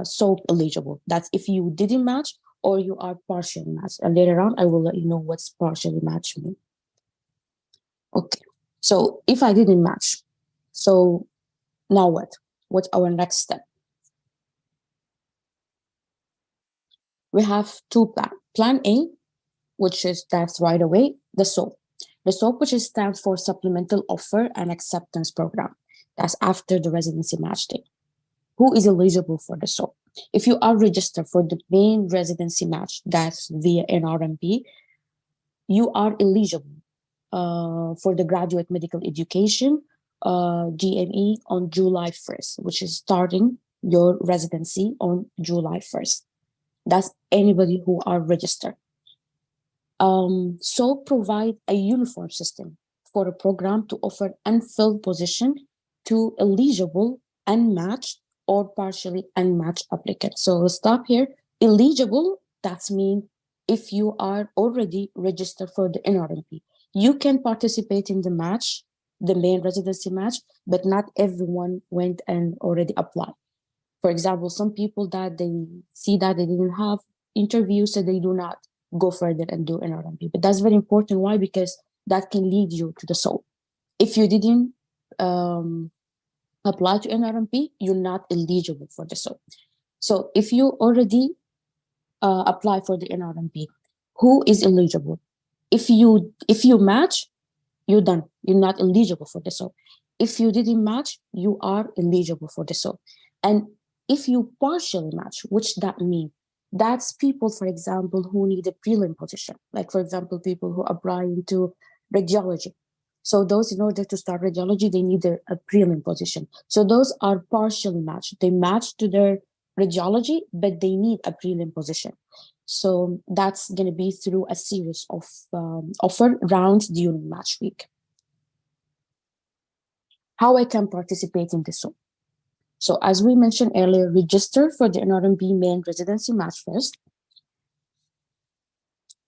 soap eligible. That's if you didn't match or you are partially matched. And later on, I will let you know what's partially match mean. Okay, so if I didn't match, so now what? What's our next step? We have two plans. Plan A, which is that's right away, the SOAP. The SOAP, which stands for Supplemental Offer and Acceptance Program. That's after the residency match day. Who is eligible for the SOAP? If you are registered for the main residency match, that's via NRMP, you are eligible for the graduate medical education GME on July 1st, which is starting your residency on July 1st. That's anybody who are registered. So provide a uniform system for a program to offer unfilled position to eligible, unmatched, or partially unmatched applicants. So we'll stop here. Eligible, that's mean if you are already registered for the NRMP. You can participate in the match, the main residency match, but not everyone went and already applied. For example, some people that they see that they didn't have interviews, so they do not go further and do NRMP. But that's very important. Why? Because that can lead you to the SOAP. If you didn't apply to NRMP, you're not eligible for the SOAP. So if you already apply for the NRMP, who is eligible? If you match, you're done. You're not eligible for the SOAP. If you didn't match, you are eligible for the SOAP. And if you partially match, which that means, that's people, for example, who need a prelim position. Like, for example, people who apply into radiology. So those, in order to start radiology, they need a prelim position. So those are partially matched. They match to their radiology, but they need a prelim position. So that's going to be through a series of offer rounds during match week. How I can participate in the SOAP. So as we mentioned earlier, register for the NRMB main residency match first.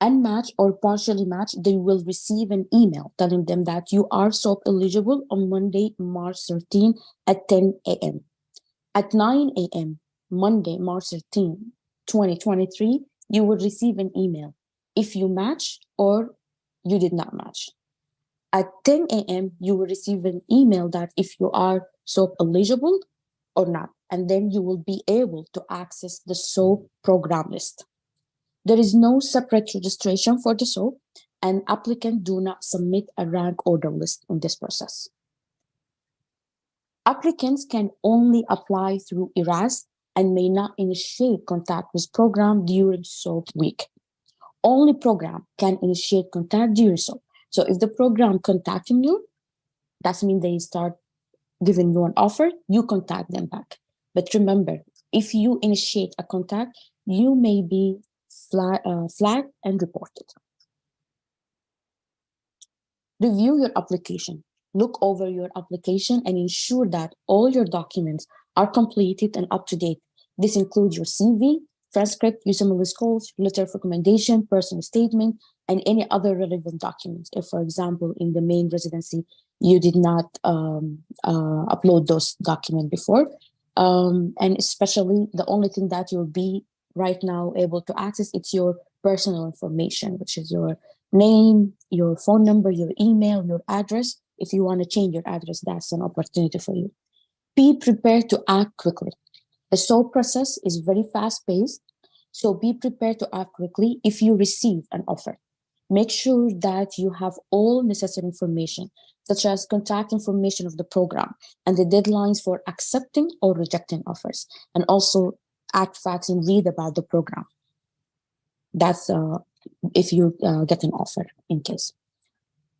Unmatched or partially matched, they will receive an email telling them that you are SOAP eligible on Monday, March 13 at 10 a.m. At 9 a.m., Monday, March 13, 2023, you will receive an email if you match or you did not match. At 10 a.m., you will receive an email that if you are SOAP eligible or not, and then you will be able to access the SOAP program list. There is no separate registration for the SOAP, and applicants do not submit a rank order list in this process. Applicants can only apply through ERAS and may not initiate contact with program during SOAP week. Only program can initiate contact during SOAP. So if the program contacting you, that means they start giving you an offer, you contact them back. But remember, if you initiate a contact, you may be flagged and reported. Review your application. Look over your application and ensure that all your documents are completed and up to date. This includes your CV, transcript, USMLE scores, letter of recommendation, personal statement, and any other relevant documents. If, for example, in the main residency, you did not upload those documents before, and especially the only thing that you'll be right now able to access, it's your personal information, which is your name, your phone number, your email, your address. If you want to change your address, that's an opportunity for you. Be prepared to act quickly. The SOAP process is very fast-paced, so be prepared to act quickly if you receive an offer. Make sure that you have all necessary information, such as contact information of the program and the deadlines for accepting or rejecting offers, and also act fast and read about the program. That's if you get an offer in case.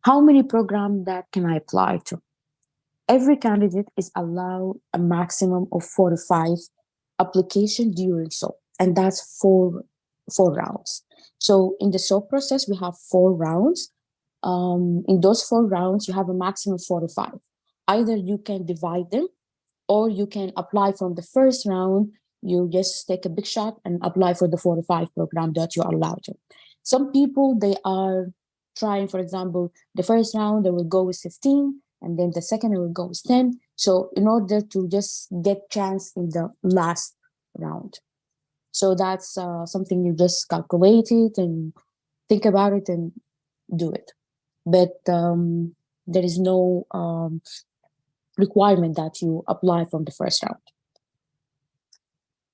How many programs that can I apply to? Every candidate is allowed a maximum of 4 to 5 applications during SOAP, and that's four rounds. So in the SOAP process, we have 4 rounds. In those 4 rounds, you have a maximum of 4 to 5. Either you can divide them, or you can apply from the first round. You just take a big shot and apply for the 4 to 5 program that you are allowed to. Some people, they are trying, for example, the first round, they will go with 15, and then the second, they will go with 10. So in order to just get chance in the last round. So that's something you just calculate it and think about it and do it. But there is no requirement that you apply from the first round.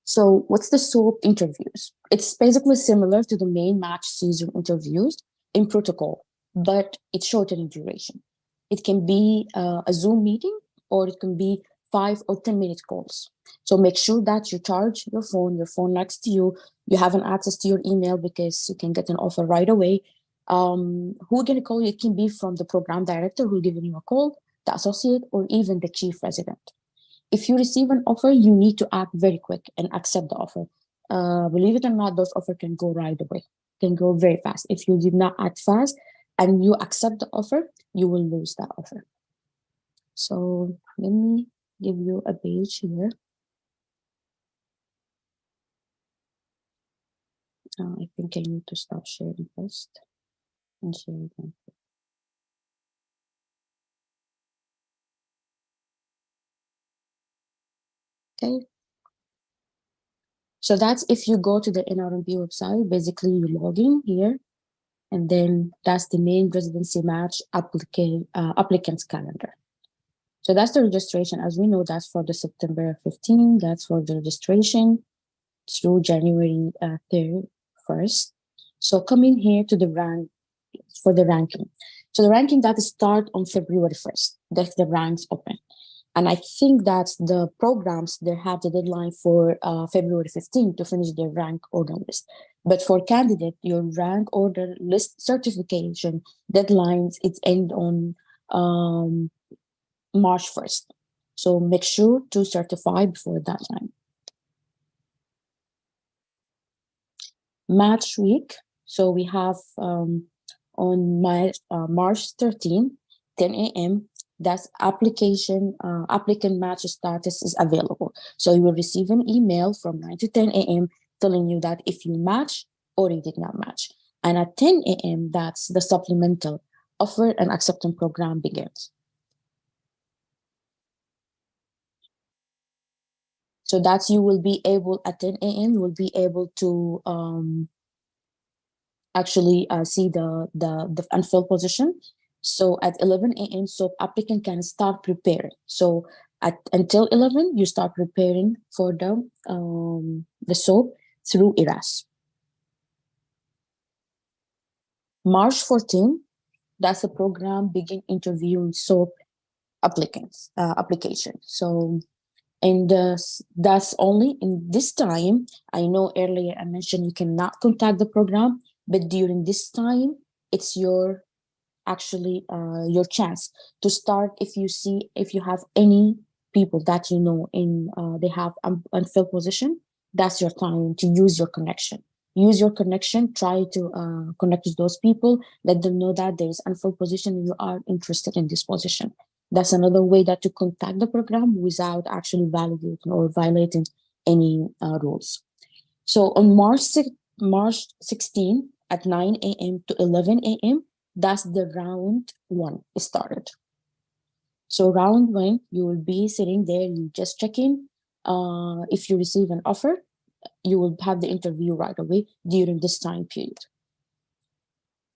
So what's the SOAP interviews? It's basically similar to the main match season interviews in protocol, but it's shorter in duration. It can be a Zoom meeting, or it can be 5 or 10-minute calls. So make sure that you charge your phone next to you, you have an access to your email because you can get an offer right away. Who gonna call you? It can be from the program director who's giving you a call, the associate, or even the chief resident. If you receive an offer, you need to act very quick and accept the offer. Believe it or not, those offers can go right away, can go very fast. If you did not act fast and you accept the offer, you will lose that offer. So let me give you a page here. I think I need to stop sharing first and share again. Okay. So that's if you go to the NRMB website, basically you log in here, and then that's the main residency match applicants calendar. So that's the registration. As we know, that's for the September 15, that's for the registration through January 1st. So come in here to the rank for the ranking. So the ranking that start on February 1st, that's the ranks open. And I think that the programs, they have the deadline for February 15 to finish their rank order list. But for candidate, your rank order list certification deadlines, it's end on March 1st. So make sure to certify before that time. Match week. So we have on March 13, 10 a.m., That's applicant match status is available. So you will receive an email from 9 to 10 a.m. telling you that if you match or you did not match. And at 10 a.m., that's the supplemental offer and acceptance program begins. So that you will be able, at 10 a.m., you will be able to actually see the unfilled position. So at 11 a.m., so applicant can start preparing. So until 11, you start preparing for the SOAP through IRAS. March 14, that's the program begin interviewing SOAP applicants application. So and that's only in this time. I know earlier I mentioned you cannot contact the program, but during this time, it's your actually your chance to start. If you have any people that you know in they have unfilled position, that's your time to use your connection. Use your connection, try to connect with those people, let them know that there is unfilled position and you are interested in this position. That's another way that to contact the program without actually validating or violating any rules. So on March 16 at 9 a.m. to 11 a.m., that's the round one started. So round one, you will be sitting there, you just check in. If you receive an offer, you will have the interview right away during this time period.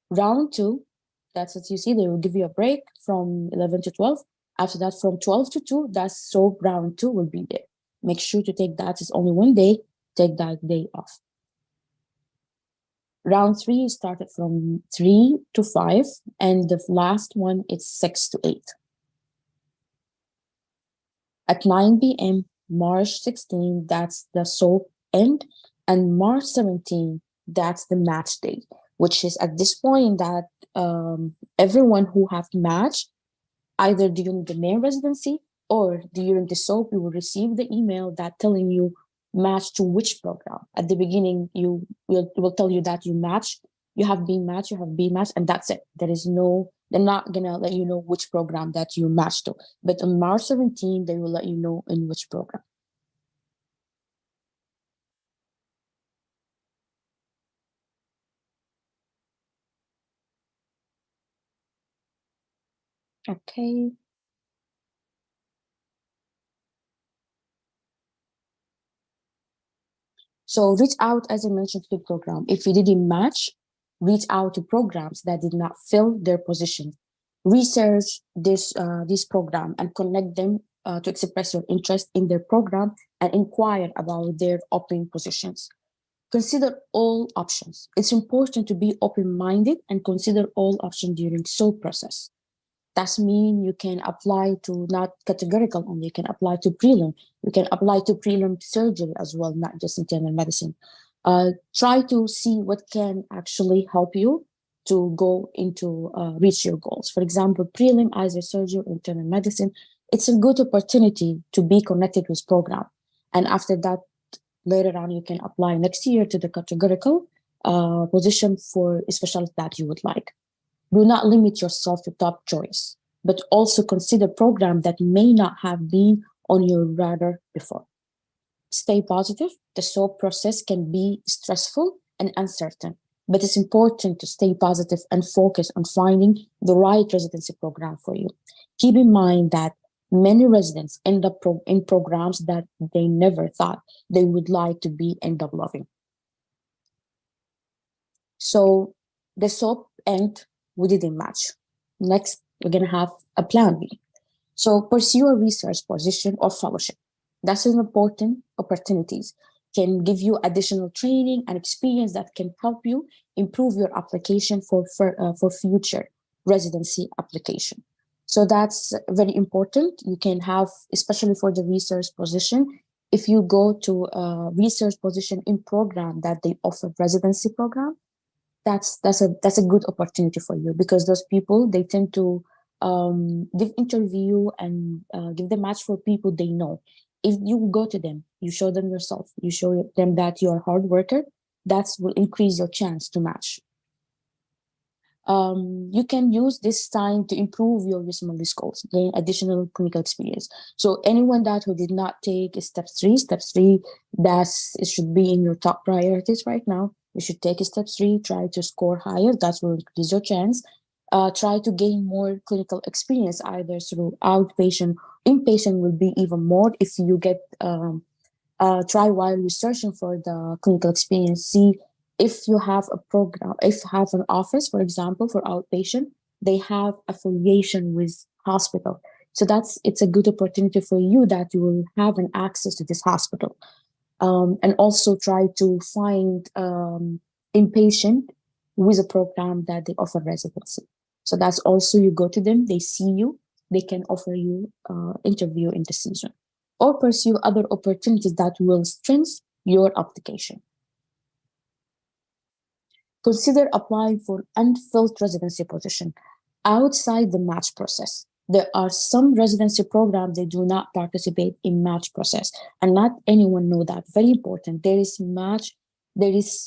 Round two, that's as you see, they will give you a break from 11 to 12. After that, from 12 to 2, that's so round two will be there. Make sure to take that. It's only one day. Take that day off. Round three started from 3 to 5, and the last one is 6 to 8. At 9 p.m., March 16, that's the SOAP end, and March 17, that's the match day, which is at this point that everyone who have matched, either during the main residency or during the SOAP, you will receive the email that telling you match to which program. At the beginning, you will tell you that you matched, you have been matched, and that's it. There is no, they're not gonna let you know which program that you matched to. But on March 17, they will let you know in which program. Okay. So reach out, as I mentioned, to the program. If you didn't match, reach out to programs that did not fill their position. Research this program and connect them to express your interest in their program and inquire about their open positions. Consider all options. It's important to be open-minded and consider all options during SOAP process. That means you can apply to not categorical only, you can apply to prelim. You can apply to prelim surgery as well, not just internal medicine. Try to see what can actually help you to go into reach your goals. For example, prelim as a surgery or internal medicine, it's a good opportunity to be connected with program. And after that, later on, you can apply next year to the categorical position for a specialty that you would like. Do not limit yourself to top choice, but also consider programs that may not have been on your radar before. Stay positive. The SOAP process can be stressful and uncertain, but it's important to stay positive and focus on finding the right residency program for you. Keep in mind that many residents end up in programs that they never thought they would like to be end up loving. So the SOAP end, we didn't match. Next, we're going to have a plan B. So pursue a research position or fellowship. That's an important opportunities, can give you additional training and experience that can help you improve your application for future residency application. So that's very important. You can have, especially for the research position, if you go to a research position in program that they offer residency program, that's a good opportunity for you, because those people, they tend to give interview and give the match for people they know. If you go to them, you show them yourself, you show them that you're a hard worker, that will increase your chance to match. you can use this time to improve your resume goals, gain additional clinical experience. So anyone that who did not take step three, it should be in your top priorities right now. You should take step three, try to score higher. That will increase your chance. Try to gain more clinical experience either through outpatient, inpatient will be even more if you get try while researching for the clinical experience. See if you have a program, if you have an office, for example, for outpatient, they have affiliation with hospital. So it's a good opportunity for you that you will have an access to this hospital. And also try to find inpatient with a program that they offer residency. So that's also you go to them, they see you, they can offer you interview in the season or pursue other opportunities that will strengthen your application. Consider applying for unfilled residency position outside the match process. There are some residency programs they do not participate in match process, and not anyone know that. Very important. There is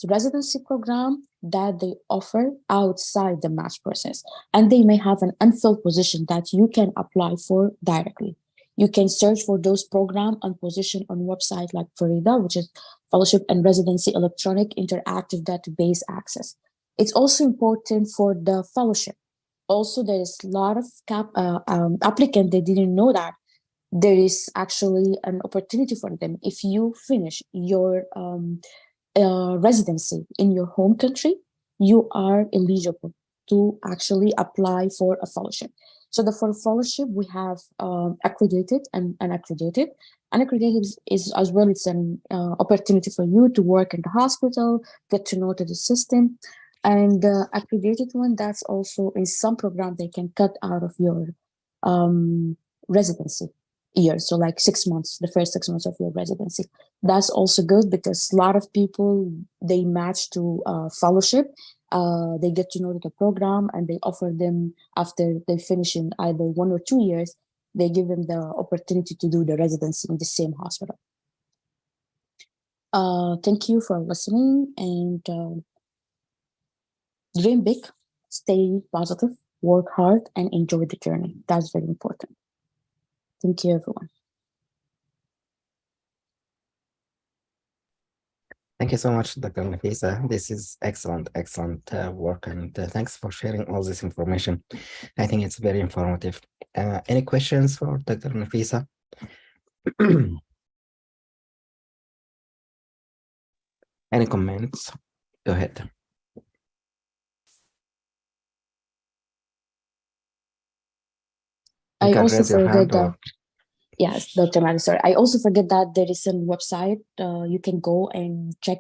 residency program that they offer outside the match process, and they may have an unfilled position that you can apply for directly. You can search for those program and position on website like Farida, which is Fellowship and Residency Electronic Interactive Database Access. It's also important for the fellowship. Also, there is a lot of applicants they didn't know that there is actually an opportunity for them. If you finish your residency in your home country, you are eligible to actually apply for a fellowship. So for fellowship, we have accredited and unaccredited. Unaccredited is as well, it's an opportunity for you to work in the hospital, get to know the system. And the accredited one, that's also in some program they can cut out of your residency year. So like 6 months, the first 6 months of your residency. That's also good because a lot of people, they match to fellowship. They get to know the program and they offer them after they finish in either 1 or 2 years, they give them the opportunity to do the residency in the same hospital. Thank you for listening and dream big, stay positive, work hard, and enjoy the journey. That's very important. Thank you, everyone. Thank you so much, Dr. Nafisa. This is excellent work, and thanks for sharing all this information. I think it's very informative. Any questions for Dr. Nafisa? Any comments? Go ahead. I also forget that. Yes, Dr. Mari, sorry. I also forget that there is a website you can go and check.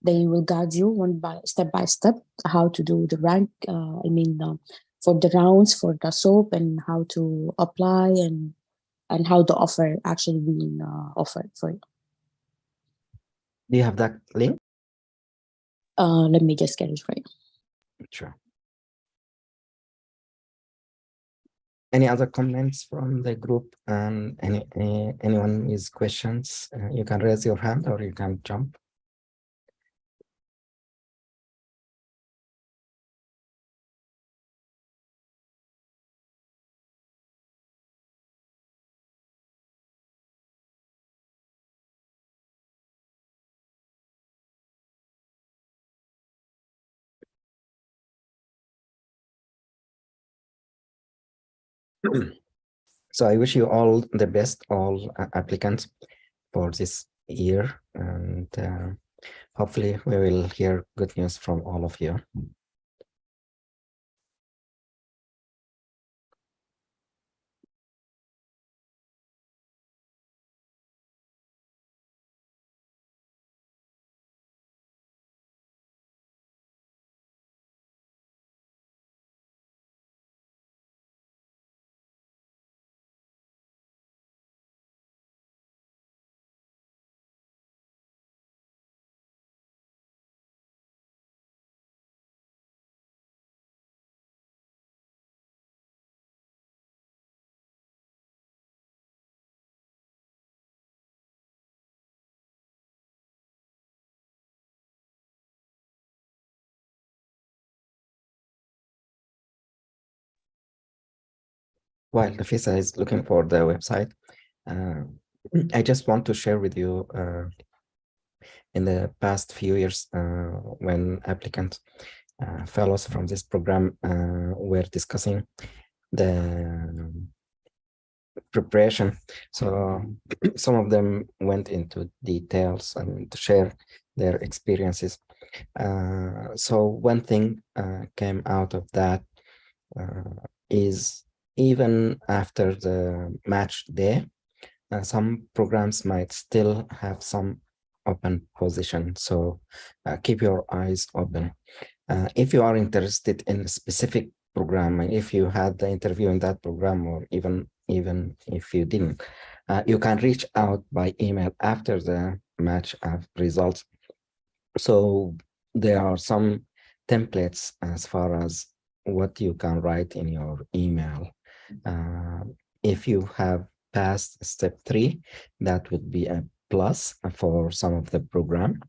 They will guide you step by step how to do the rank. For the rounds for the soap and how to apply and how the offer actually being offered for you. Do you have that link? Let me just get it for you. Sure. Any other comments from the group? Anyone with questions? You can raise your hand or you can jump. So I wish you all the best, all applicants for this year, and hopefully we will hear good news from all of you. while Nafisa is looking for the website, I just want to share with you in the past few years when applicants fellows from this program were discussing the preparation. So some of them went into details and share their experiences. So one thing came out of that is even after the match day, some programs might still have some open position. So keep your eyes open. If you are interested in a specific program, and if you had the interview in that program, or even if you didn't, you can reach out by email after the match results. So there are some templates as far as what you can write in your email. If you have passed step 3, that would be a plus for some of the program.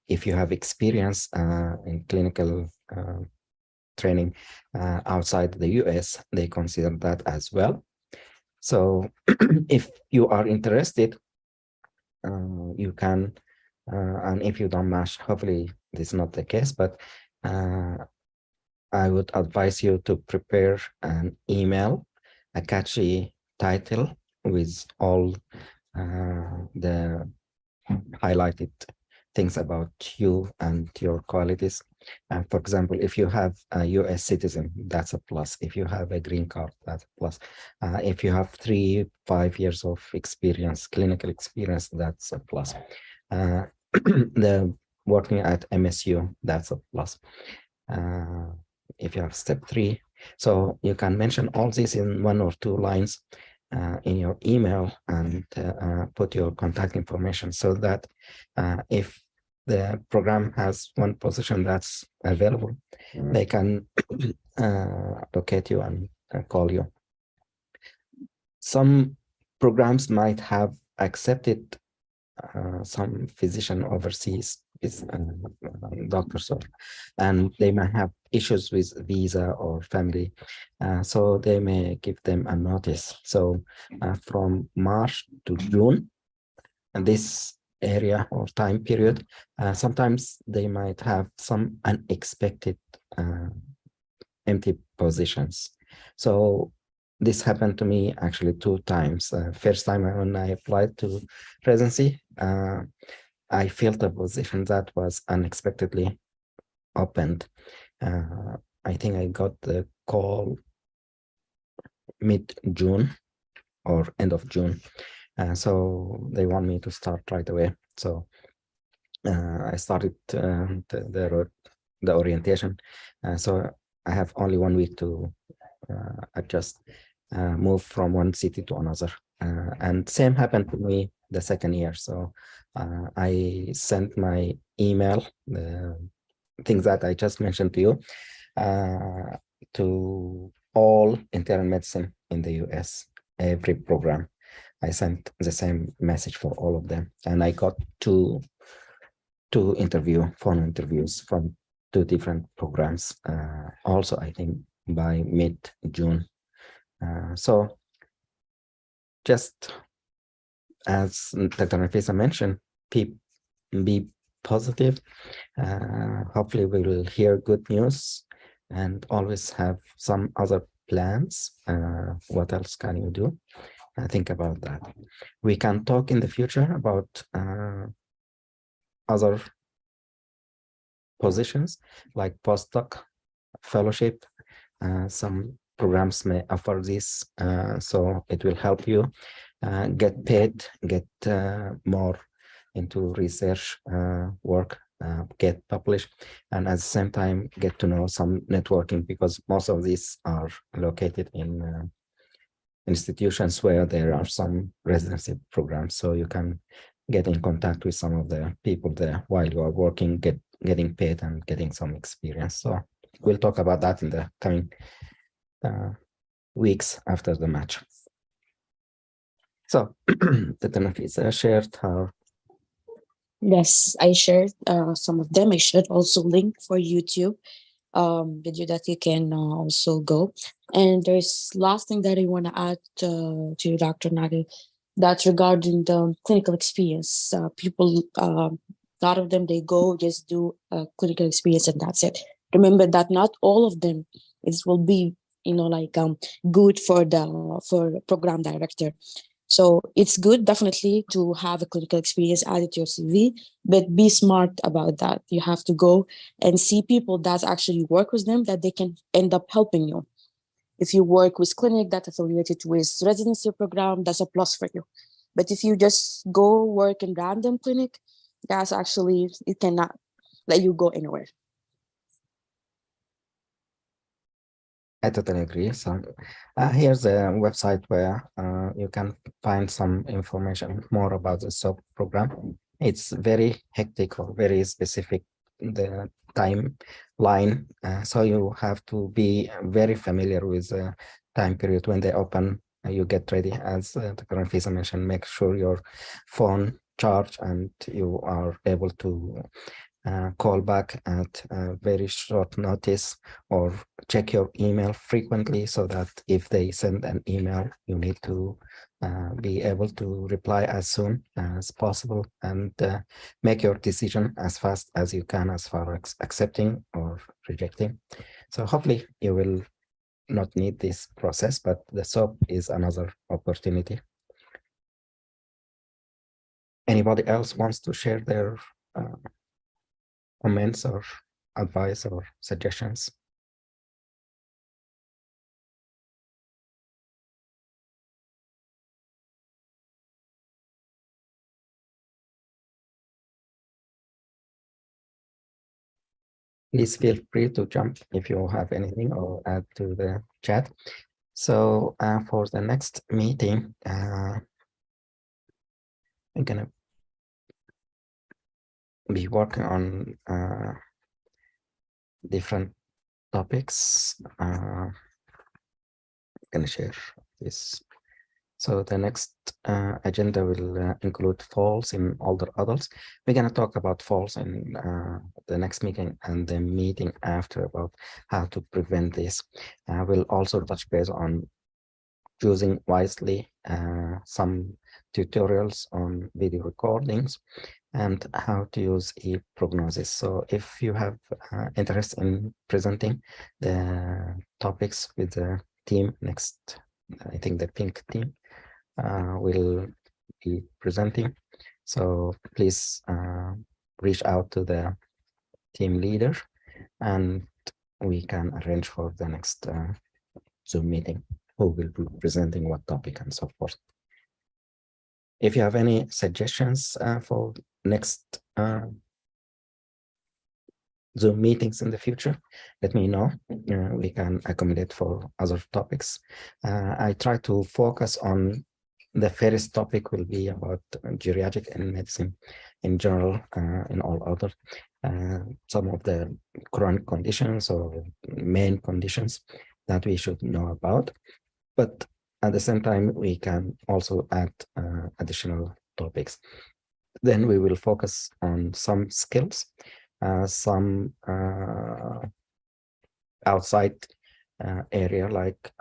If you have experience in clinical training outside the US, they consider that as well. So if you are interested, you can, and if you don't match, hopefully this is not the case, but I would advise you to prepare an email, a catchy title with all the highlighted things about you and your qualities. For example, if you have a US citizen, that's a plus. If you have a green card, that's a plus. If you have 3-5 years of experience, clinical experience, that's a plus. The working at MSU, that's a plus. If you have step 3, so you can mention all this in 1 or 2 lines in your email and put your contact information, so that if the program has one position that's available, they can locate you and call you. Some programs might have accepted some physician overseas is doctors, and they might have issues with visa or family, so they may give them a notice. So from March to June, and this area or time period, sometimes they might have some unexpected empty positions. So this happened to me actually 2 times. First time when I applied to residency, I filled a position that was unexpectedly opened. I think I got the call mid-June or end of June. So they want me to start right away. So I started the orientation. So I have only 1 week to adjust, move from one city to another. And same happened to me the second year. So I sent my email, the things that I just mentioned to you, to all internal medicine in the US, every program. I sent the same message for all of them. And I got two phone interviews from 2 different programs. Also, I think by mid-June. So just as Dr. Nafisa mentioned, be positive. Hopefully we will hear good news, and always have some other plans. What else can you do? Think about that. We can talk in the future about other positions like postdoc, fellowship. Some programs may offer this, so it will help you get paid, get more into research work, get published, and at the same time get to know some networking, because most of these are located in institutions where there are some residency programs, so you can get in contact with some of the people there while you are working, getting paid and getting some experience. So we'll talk about that in the coming weeks after the match. So the Nafisa shared her. Yes, I shared some of them. I shared also link for YouTube video that you can also go. And there's last thing that I want to add to you, Dr. Nagi, that's regarding the clinical experience. People, a lot of them, they go just do a clinical experience and that's it. Remember that not all of them it will be, like good for the program director. So it's good definitely to have a clinical experience added to your CV, but be smart about that. You have to go and see people that actually work with them that they can end up helping you. If you work with clinic that's affiliated with residency program, that's a plus for you. But if you just go work in random clinic, that's actually, it cannot let you go anywhere. I totally agree. So here's a website where you can find some information more about the SOAP program. It's very hectic or very specific, the timeline. So you have to be very familiar with the time period when they open. You get ready, as the current Nafisa mentioned, make sure your phone charged and you are able to call back at very short notice, or check your email frequently so that if they send an email, you need to be able to reply as soon as possible and make your decision as fast as you can as far as accepting or rejecting. So hopefully you will not need this process, but the SOAP is another opportunity. Anybody else wants to share their comments or advice or suggestions? Please feel free to jump if you have anything or add to the chat. So for the next meeting, I'm gonna be working on different topics. I'm gonna share this. So the next agenda will include falls in older adults. We're going to talk about falls in the next meeting and the meeting after about how to prevent this. We'll also touch base on choosing wisely, some tutorials on video recordings, and how to use e-prognosis. So if you have interest in presenting the topics with the team next, I think the pink team will be presenting. So please reach out to the team leader and we can arrange for the next Zoom meeting who will be presenting what topic and so forth. If you have any suggestions for next Zoom meetings in the future, let me know. We can accommodate for other topics. I try to focus on the first topic will be about geriatric and medicine in general, in all other, some of the chronic conditions or main conditions that we should know about. But at the same time, we can also add additional topics. Then we will focus on some skills, some outside area like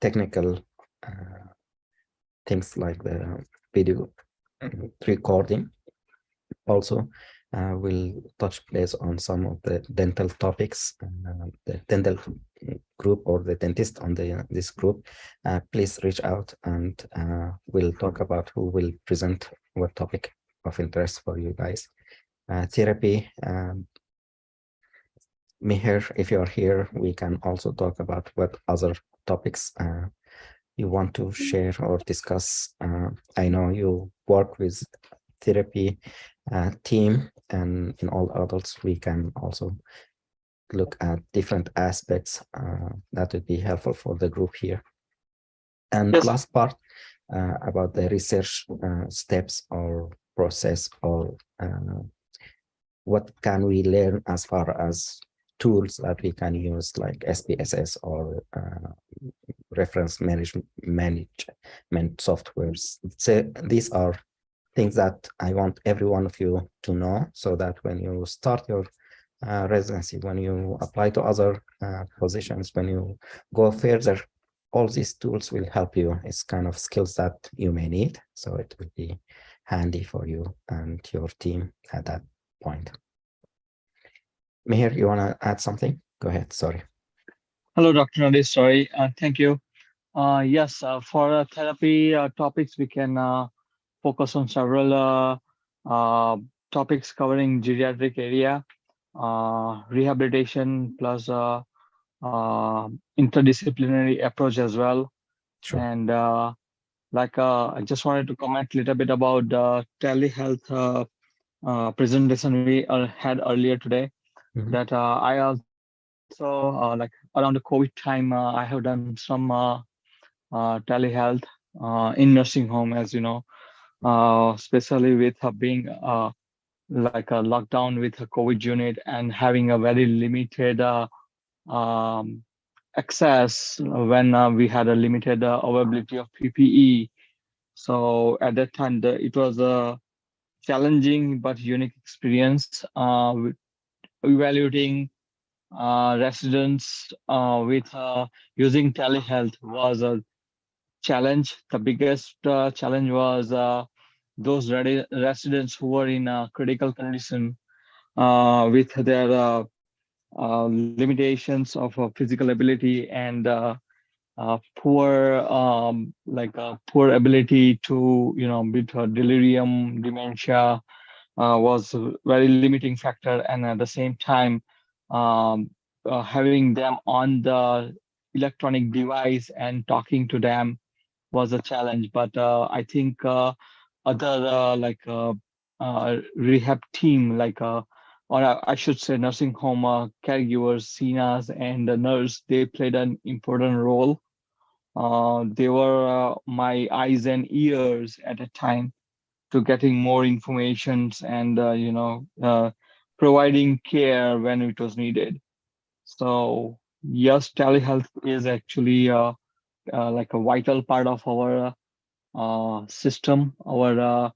technical things like the video recording. Also, we'll touch base on some of the dental topics, the dental group or the dentist on this group. Please reach out and we'll talk about who will present what topic of interest for you guys. Therapy, Meher, if you're here, we can also talk about what other topics you want to share or discuss. I know you work with therapy team, and in all adults, we can also look at different aspects that would be helpful for the group here. And yes. Last part about the research steps or process, or what can we learn as far as tools that we can use like SPSS or reference management softwares. So these are things that I want every one of you to know, so that when you start your residency, when you apply to other positions, when you go further, all these tools will help you. It's kind of skills that you may need. So it will be handy for you and your team at that point. Mihir, you want to add something? Go ahead. Sorry. Hello, Dr. Nadi. Sorry. Thank you. Yes, for therapy topics, we can focus on several topics covering geriatric area, rehabilitation plus interdisciplinary approach as well. Sure. And I just wanted to comment a little bit about the telehealth presentation we had earlier today. Mhm. That I also like around the COVID time, I have done some telehealth in nursing home, as you know, especially with being like a lockdown with a COVID unit and having a very limited um, access when we had a limited availability of PPE. So at that time, it was a challenging but unique experience with evaluating residents with using telehealth was a challenge. The biggest challenge was those residents who were in a critical condition with their limitations of physical ability and poor poor ability to with delirium, dementia was a very limiting factor, and at the same time having them on the electronic device and talking to them was a challenge. But I think other rehab team, I should say nursing home caregivers, CNAs, and the nurse, they played an important role. They were my eyes and ears at a time to getting more informations and providing care when it was needed. So yes, telehealth is actually like a vital part of our system, our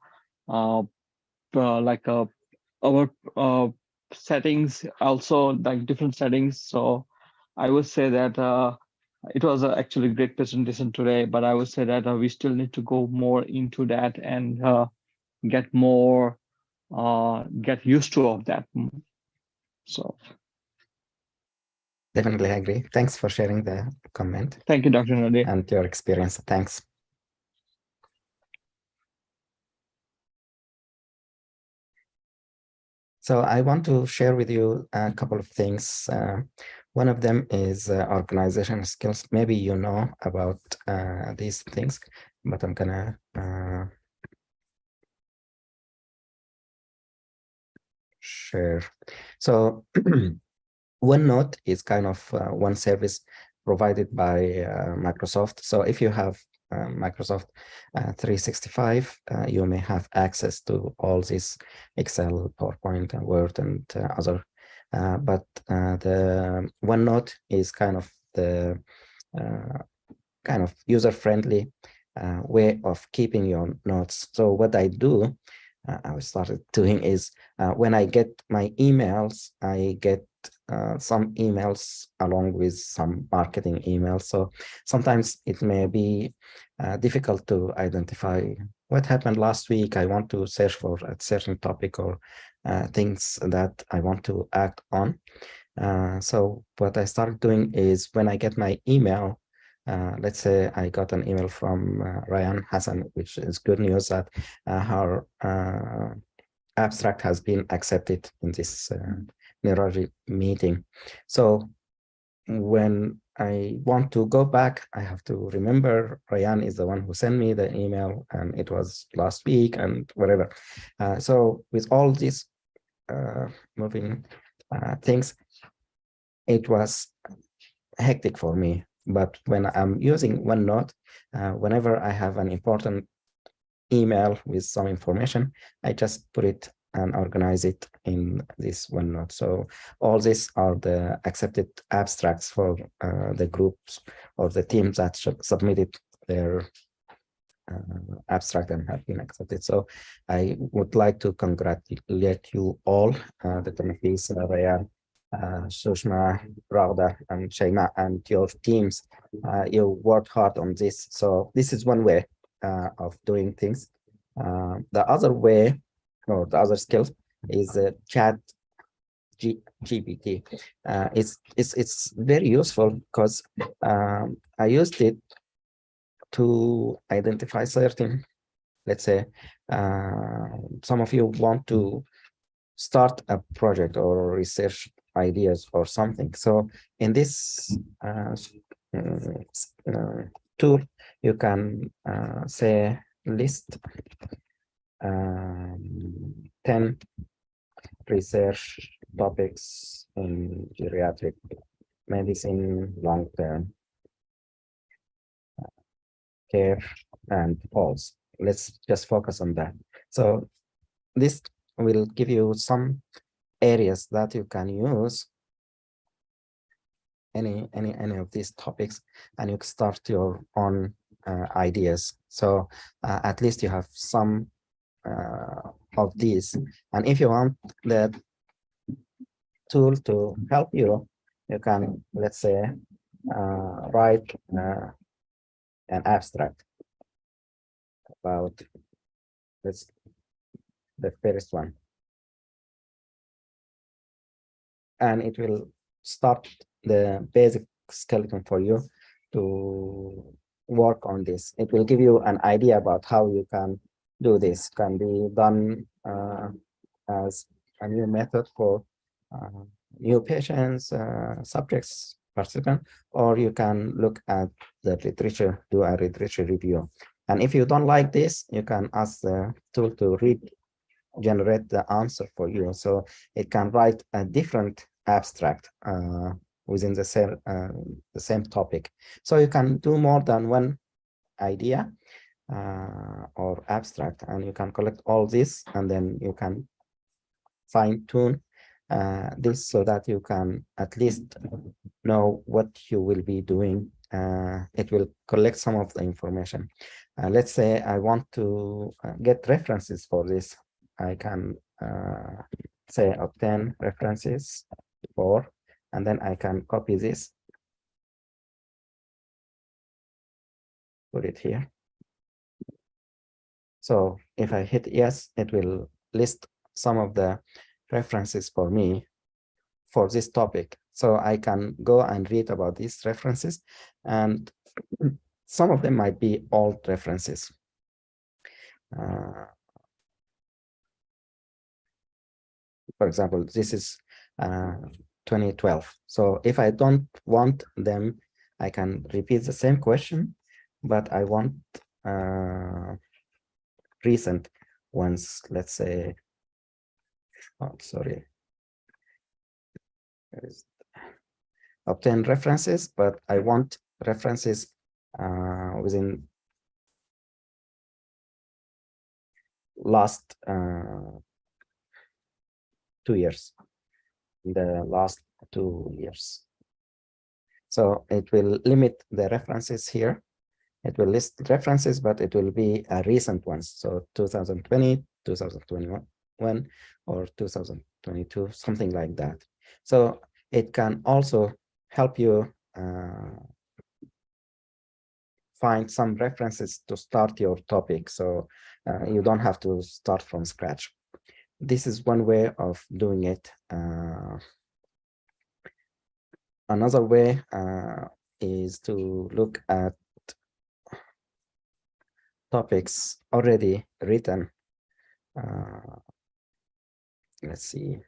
like our settings, also like different settings. So I would say that it was actually a great presentation today, but I would say that we still need to go more into that and get more get used to of that. So Definitely agree. Thanks for sharing the comment thank you, Dr. Nadi. and your experience. Thanks. So I want to share with you a couple of things. One of them is organizational skills. Maybe you know about these things, but I'm gonna share. So OneNote is kind of one service provided by Microsoft. So if you have Microsoft 365, you may have access to all this Excel, PowerPoint, and Word, and other. But the OneNote is kind of the user-friendly way of keeping your notes. So what I do, I started doing is when I get my emails, I get some emails along with some marketing emails. So sometimes it may be difficult to identify what happened last week. I want to search for a certain topic or things that I want to act on. So what I started doing is when I get my email, let's say I got an email from Ryan Hassan, which is good news that her abstract has been accepted in this neurology meeting. So when I want to go back, I have to remember Ryan is the one who sent me the email, and it was last week and whatever. So with all these moving things, it was hectic for me. But when I'm using OneNote, whenever I have an important email with some information, I just put it and organize it in this OneNote. So all these are the accepted abstracts for the groups or the teams that submitted their abstract and have been accepted. So I would like to congratulate you all, Dr. Nafisa, Rayan, Sushma, Rauda, and Shaima, and your teams. You worked hard on this. So this is one way of doing things. The other way, or the other skill, is chat GPT. It's very useful because I used it to identify certain, let's say, some of you want to start a project or research ideas or something. So in this tool, you can say list 10 research topics in geriatric medicine, long-term care, and falls. Let's just focus on that. So this will give you some areas that you can use any of these topics, and you can start your own ideas. So at least you have some of these. And if you want the tool to help you, you can, let's say, write an abstract about the first one, and it will start the basic skeleton for you to work on this. It will give you an idea about how you can do this. Can be done as a new method for new patients, subjects, participants, or you can look at the literature, do a literature review. And if you don't like this, you can ask the tool to generate the answer for you. So it can write a different abstract within the same topic. So you can do more than one idea or abstract, and you can collect all this, and then you can fine tune this so that you can at least know what you will be doing. It will collect some of the information. Let's say I want to get references for this. I can say obtain references for, and then I can copy this, put it here. So if I hit yes, it will list some of the references for me for this topic. So I can go and read about these references, and some of them might be old references. For example, this is 2012. So if I don't want them, I can repeat the same question, but I want recent ones, let's say, oh, sorry. Obtain references, but I want references within last 2 years, the last 2 years. So it will limit the references here. It will list references, but it will be a recent ones. So 2020, 2021, or 2022, something like that. So it can also help you find some references to start your topic. So you don't have to start from scratch. This is one way of doing it. Another way is to look at topics already written. Let's see.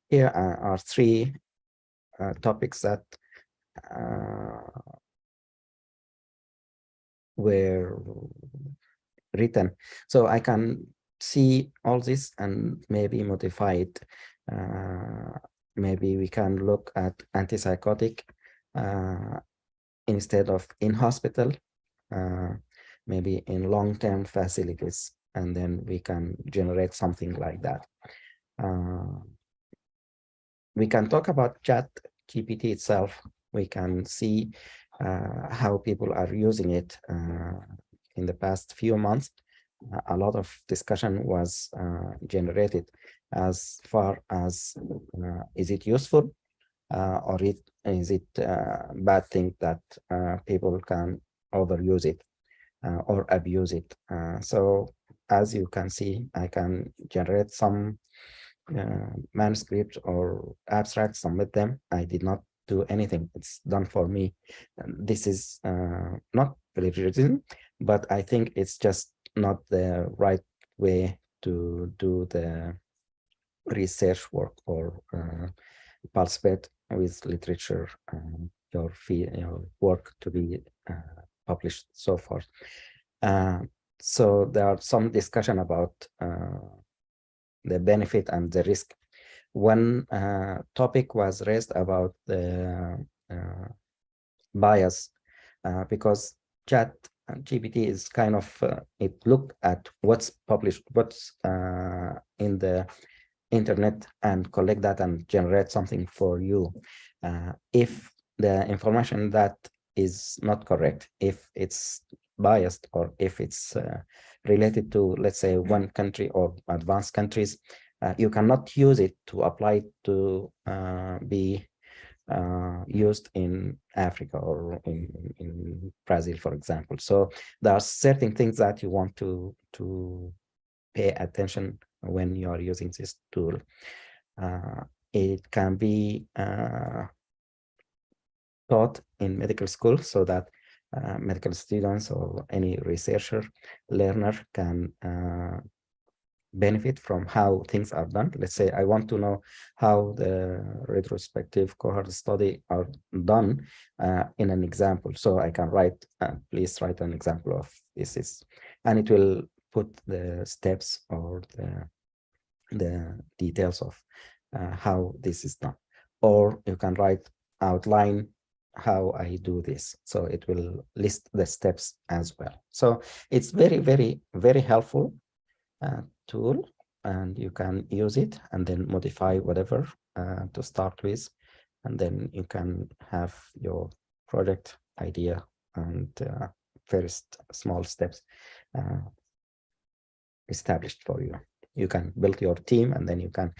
Here are 3 topics that were written. So I can see all this and maybe modify it. Maybe we can look at antipsychotic instead of in hospital, maybe in long-term facilities, and then we can generate something like that. We can talk about chat GPT itself. We can see how people are using it in the past few months. A lot of discussion was generated as far as is it useful or is it a bad thing that people can overuse it or abuse it. So as you can see, I can generate some manuscript or abstract, submit them. I did not do anything. It's done for me. And this is not plagiarism, but I think it's just not the right way to do the research work or participate with literature, your work to be published, so forth. So there are some discussion about the benefit and the risk. One topic was raised about the bias because chat GPT is kind of it looked at what's published, what's in the internet, and collect that and generate something for you. If the information that is not correct, if it's biased, or if it's related to, let's say, one country or advanced countries, you cannot use it to apply to be used in Africa or in Brazil, for example. So there are certain things that you want to pay attention when you are using this tool. It can be taught in medical school so that medical students or any researcher, learner can benefit from how things are done. Let's say I want to know how the retrospective cohort study are done in an example. So I can write, please write an example of this, and it will put the steps or the details of how this is done. Or you can write outline how I do this. So it will list the steps as well. So it's very, very, very helpful tool, and you can use it and then modify whatever to start with, and then you can have your project idea and first small steps established for you. You can build your team, and then you can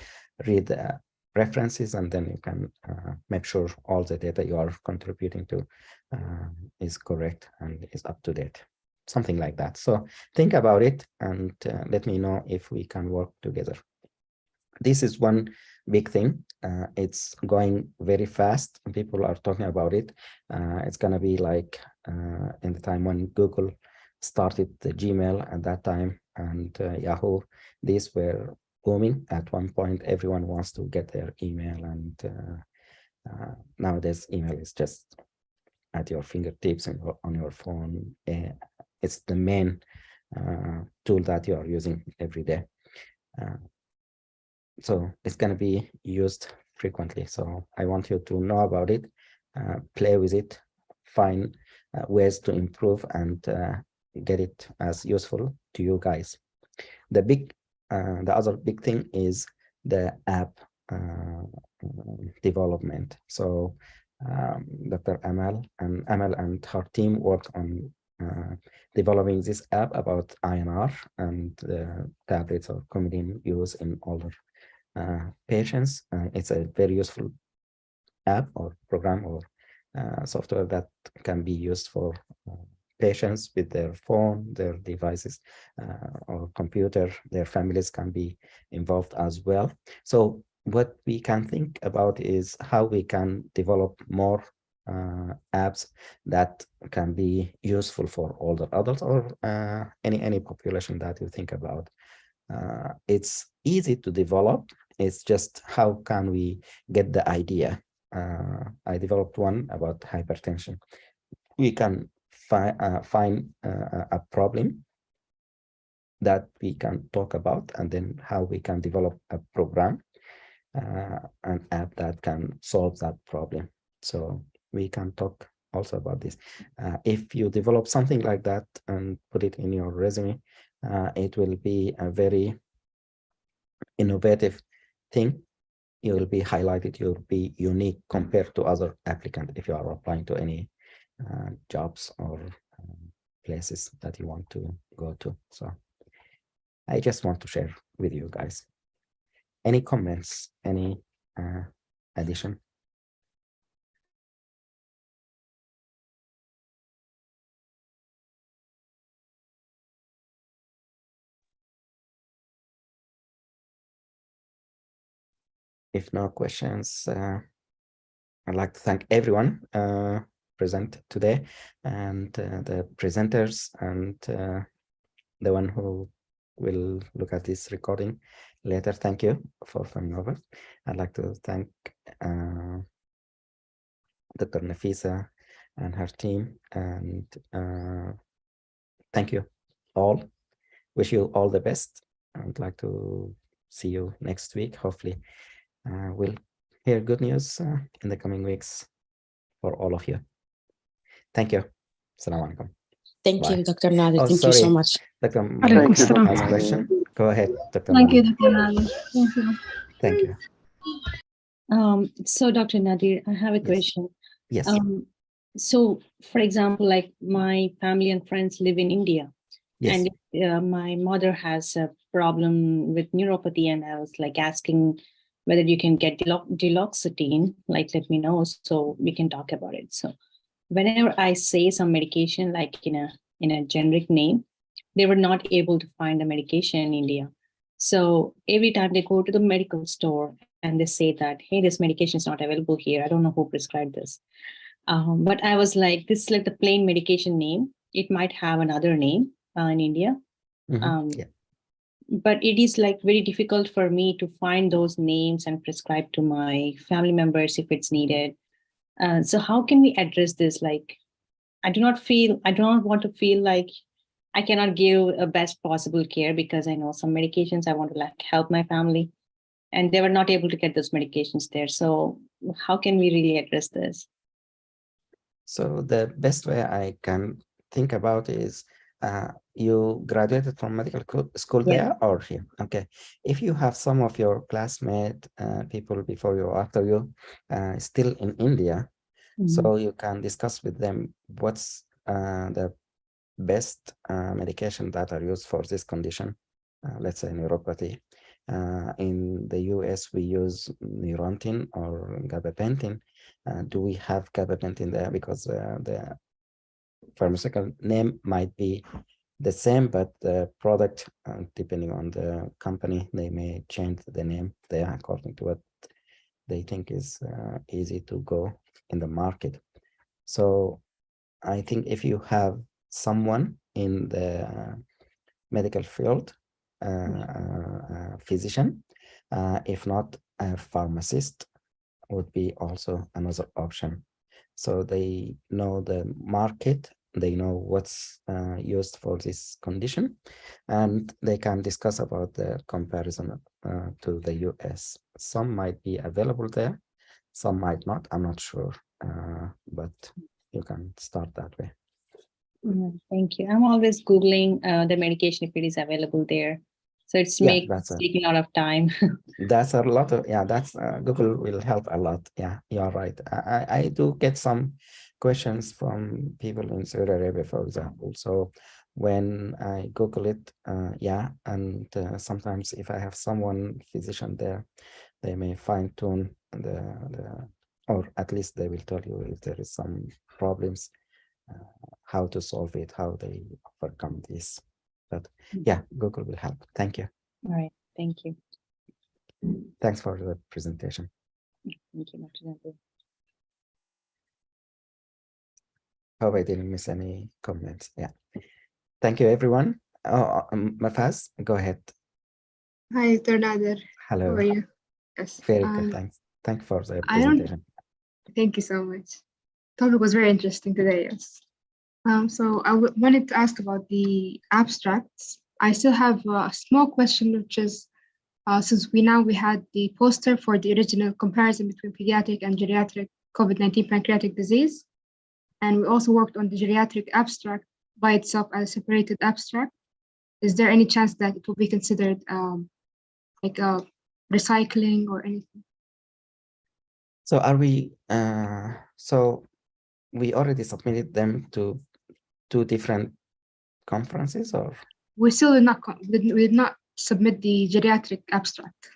read the references, and then you can make sure all the data you are contributing to is correct and is up to date. Something like that. So think about it and let me know if we can work together. This is one big thing. It's going very fast. People are talking about it. It's going to be like in the time when Google started the Gmail at that time, and Yahoo, these were booming. At one point, everyone wants to get their email, and nowadays email is just at your fingertips and on your phone. It's the main tool that you are using every day. So it's going to be used frequently. So I want you to know about it, play with it, find ways to improve, and get it as useful to you guys. The other big thing is the app development. So Dr. Amal and her team worked on developing this app about INR and tablets or commonly used in older patients. It's a very useful app or program or software that can be used for patients with their phone, their devices, or computer. Their families can be involved as well. So what we can think about is how we can develop more apps that can be useful for older adults or any population that you think about. It's easy to develop. It's just how can we get the idea. I developed one about hypertension. We can find a problem that we can talk about, and then how we can develop a program, an app that can solve that problem. So we can talk also about this. If you develop something like that and put it in your resume, it will be a very innovative thing. You will be highlighted, you'll be unique compared to other applicants if you are applying to any jobs or places that you want to go to. So I just want to share with you guys. Any comments, any addition? If no questions, I'd like to thank everyone present today, and the presenters, and the one who will look at this recording later. Thank you for coming over. I'd like to thank Dr. Nafisa and her team, and thank you all. Wish you all the best. I would like to see you next week. Hopefully, we'll hear good news in the coming weeks for all of you. Thank you. Assalamu alaikum. Thank Bye. you, Dr. Nader. Oh, Thank you so sorry. much. Dr. Alaikum Mounika salam. has a question. Go ahead, Dr. Thank you, Mounika. Dr. Nader. Thank you. Thank you. So Dr. Nadir, I have a Yes. question. Yes. So for example, like my family and friends live in India, Yes. and my mother has a problem with neuropathy, and I was like asking whether you can get duloxetine, like let me know so we can talk about it. So whenever I say some medication, like in a generic name, they were not able to find the medication in India. So every time they go to the medical store and they say that, hey, this medication is not available here. I don't know who prescribed this. But I was like, this is like the plain medication name. It might have another name in India. Yeah. But it is like very difficult for me to find those names and prescribe to my family members if it's needed. So how can we address this? Like, I do not want to feel like I cannot give a best possible care, because I know some medications I want to like help my family, and they were not able to get those medications there. So how can we really address this? So the best way I can think about is you graduated from medical school Yeah. there or here? Okay. If you have some of your classmate people before you or after you still in India, so you can discuss with them what's the best medication that are used for this condition, let's say neuropathy. In the US, we use Neurontin or gabapentin. Do we have gabapentin there? Because the pharmaceutical name might be the same, but the product, depending on the company, they may change the name there according to what they think is easy to go in the market. So I think if you have someone in the medical field, physician, if not a pharmacist, would be also another option. So they know the market, they know what's used for this condition, and they can discuss about the comparison to the US. Some might be available there, some might not, I'm not sure, but you can start that way. Thank you. I'm always Googling the medication if it is available there. So it's taking a lot of time. That's a lot of, yeah, that's Google will help a lot. Yeah, you're right. I do get some questions from people in Saudi Arabia, for example. So when I Google it, yeah, and sometimes if I have someone physician there, they may fine tune or at least they will tell you if there is some problems, how to solve it, how they overcome this. But yeah, Google will help. Thank you. All right. Thank you. Thanks for the presentation. Thank you, Dr. Nadir. Hope I didn't miss any comments. Yeah. Thank you, everyone. Mafaz, go ahead. Hi, Dr. Nader. Hello. How are you? Yes. Very good. Thanks. Thank you for the presentation. Thank you so much. Topic was very interesting today. Yes. So I wanted to ask about the abstracts. I still have a small question, which is, since we had the poster for the original comparison between pediatric and geriatric COVID-19 pancreatic disease, and we also worked on the geriatric abstract by itself as a separated abstract. Is there any chance that it will be considered like a recycling or anything? So are we, so we already submitted them to 2 different conferences, or We still did not submit the geriatric abstract.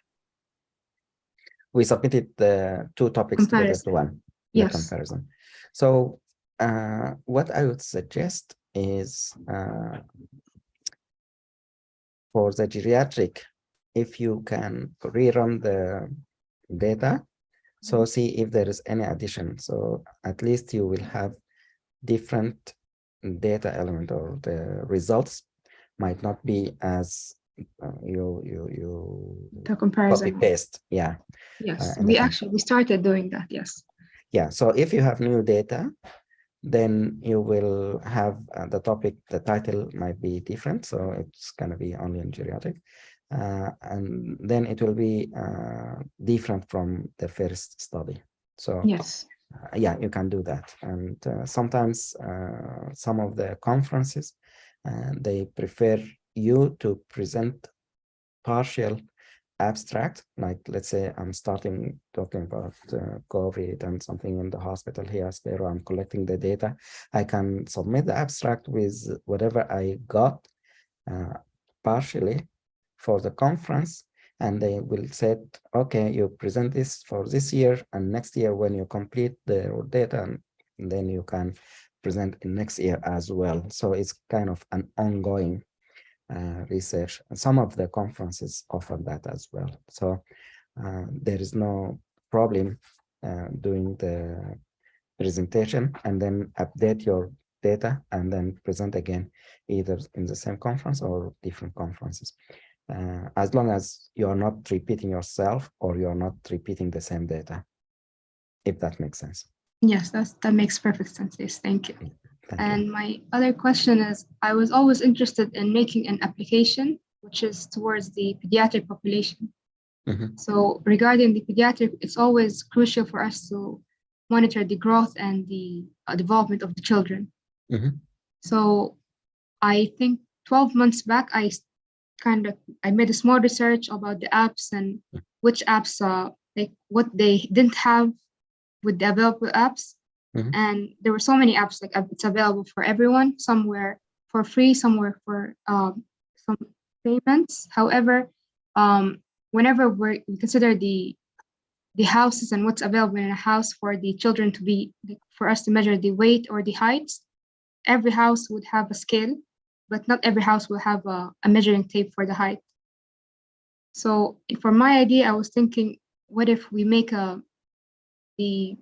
we submitted the 2 topics together to Comparison. one, the Yes. comparison. So what I would suggest is for the geriatric, if you can rerun the data, so see if there is any addition. So at least you will have different data element, or the results might not be as you The comparison. copy paste. Yeah. Yes, in we the we started doing that. Yes. Yeah. So if you have new data, then you will have the topic, the title might be different. So it's going to be only in geriatric. And then it will be different from the first study. So Yes. yeah, you can do that. And sometimes some of the conferences, they prefer you to present partial abstract, like let's say I'm starting talking about COVID and something in the hospital here, Spero, I'm collecting the data. I can submit the abstract with whatever I got partially for the conference, and they will say, okay, you present this for this year, and next year when you complete the data, and then you can present in next year as well. So it's kind of an ongoing research. And some of the conferences offer that as well. So there is no problem doing the presentation and then update your data and then present again, either in the same conference or different conferences. As long as you are not repeating yourself or you are not repeating the same data, if that makes sense. Yes, that makes perfect sense. Yes, thank you. Thank And you. my other question is, I was always interested in making an application which is towards the pediatric population. So regarding the pediatric, it's always crucial for us to monitor the growth and the development of the children. So I think 12 months back, I made a small research about the apps and which apps, like what they didn't have with the available apps. And there were so many apps, like it's available for everyone. Some were for free, some were for some payments. However, whenever we consider the houses and what's available in a house for the children to be, for us to measure the weight or the heights, every house would have a scale, but not every house will have a measuring tape for the height. So for my idea, I was thinking, what if we make the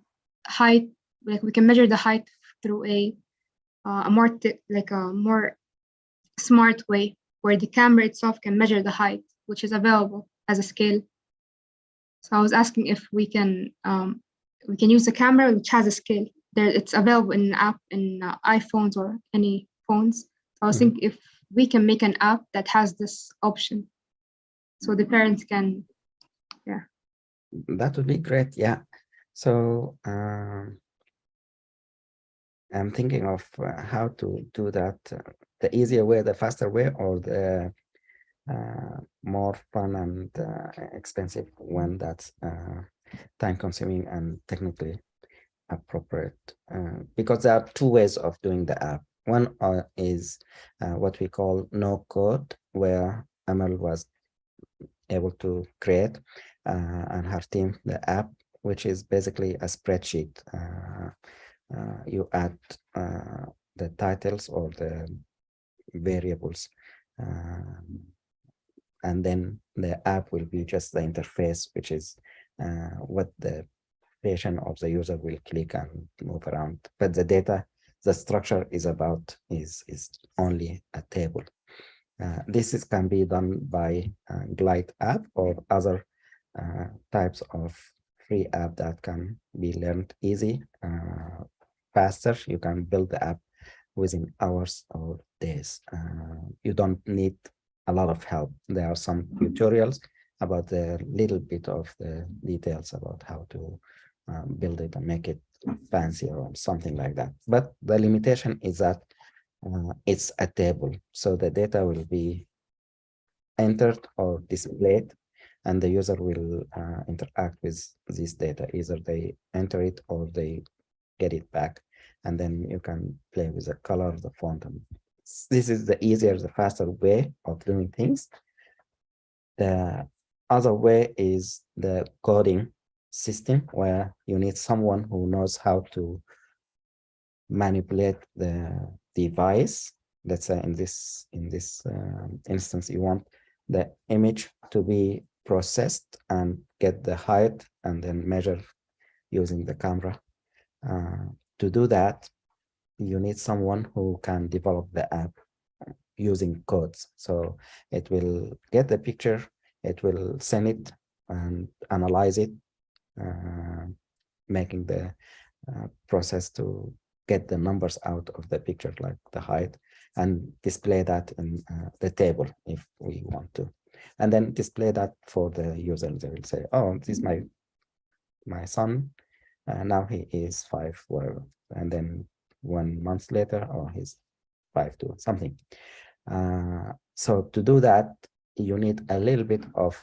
height, like we can measure the height through a more smart way, where the camera itself can measure the height, which is available as a scale. So I was asking if we can use the camera which has a scale. It's available in an app in iPhones or any phones. So I was thinking if we can make an app that has this option, so the parents can, yeah. That would be great. Yeah. So I'm thinking of how to do that, the easier way, the faster way, or the more fun and expensive one that's time consuming and technically appropriate. Because there are 2 ways of doing the app. One is what we call no code, where Amal was able to create and her team the app, which is basically a spreadsheet. You add the titles or the variables, and then the app will be just the interface, which is what the patient or the user will click and move around. But the data, the structure is only a table. This can be done by Glide app or other types of free app that can be learned easy, faster. You can build the app within hours or days. You don't need a lot of help. There are some tutorials about the little bit of the details about how to build it and make it fancier or something like that. But the limitation is that it's a table. So the data will be entered or displayed, and the user will interact with this data. Either they enter it or they get it back. and then you can play with the color, the font. And this is the easier, the faster way of doing things. The other way is the coding system, where you need someone who knows how to manipulate the device. Let's say in this instance, you want the image to be processed and get the height and then measure using the camera. To do that, you need someone who can develop the app using codes. So it will get the picture, it will send it and analyze it, making the process to get the numbers out of the picture, like the height, and display that in the table if we want to. And then display that for the user. They will say, oh, this is my son, now he is 5, whatever. And then 1 month later, or he's 5 to something. So to do that, you need a little bit of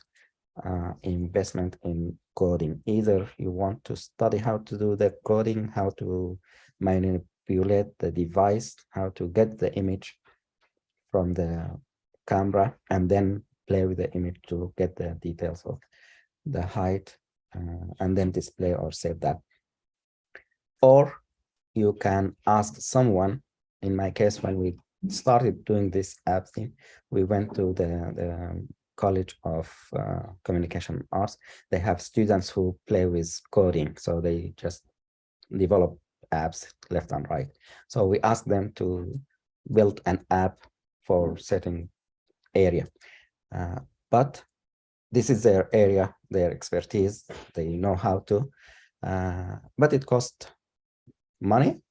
investment in coding. Either you want to study how to do the coding, how to manipulate the device, how to get the image from the camera, and then play with the image to get the details of the height, and then display or save that. Or you can ask someone. In my case, when we started doing this app thing, we went to the College of Communication Arts. They have students who play with coding, so they just develop apps left and right. So we asked them to build an app for certain area, but this is their area, their expertise. They know how to, but it costs money,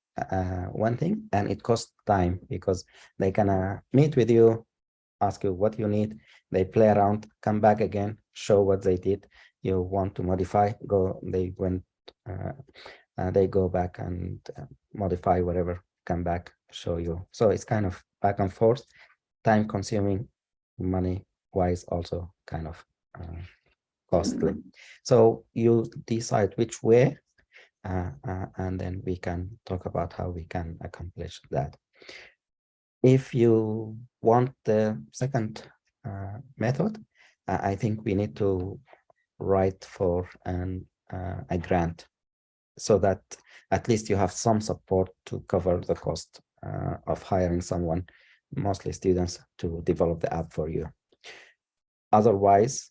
one thing, and it costs time, because they can meet with you, ask you what you need, they play around, come back again, show what they did. You want to modify, they go back and modify whatever, come back, show you. So it's kind of back and forth, time consuming, money wise also kind of costly. So you decide which way, and then we can talk about how we can accomplish that. If you want the second method, I think we need to write for a grant, so that at least you have some support to cover the cost of hiring someone, mostly students, to develop the app for you. Otherwise,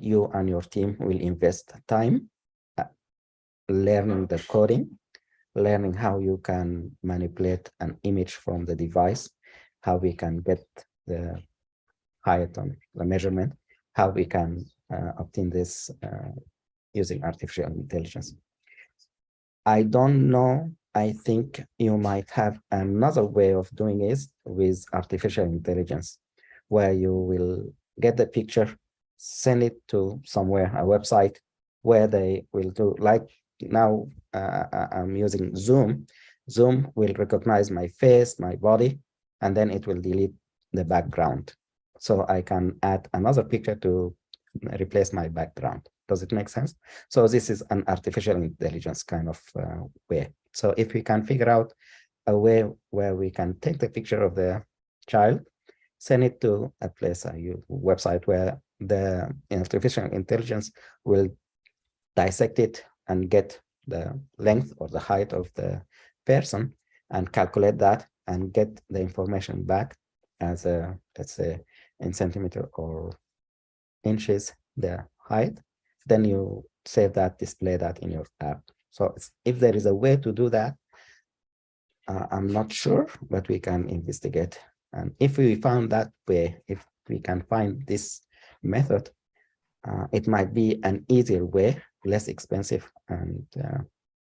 you and your team will invest time learning the coding, learning how you can manipulate an image from the device, how we can get the height on the measurement, how we can obtain this using artificial intelligence. I don't know. I think you might have another way of doing it with artificial intelligence, where you will get the picture, send it to somewhere, a website, where they will do, like now I'm using Zoom. Zoom will recognize my face, my body, and then it will delete the background. So I can add another picture to replace my background. Does it make sense? So this is an artificial intelligence kind of way. So if we can figure out a way where we can take the picture of the child, send it to a place, a website, where the artificial intelligence will dissect it and get the length or the height of the person and calculate that and get the information back as a, let's say, in centimeter or inches, the height, then you save that, display that in your app. So if there is a way to do that, I'm not sure, but we can investigate. And if we found that way, if we can find this method, it might be an easier way, less expensive, and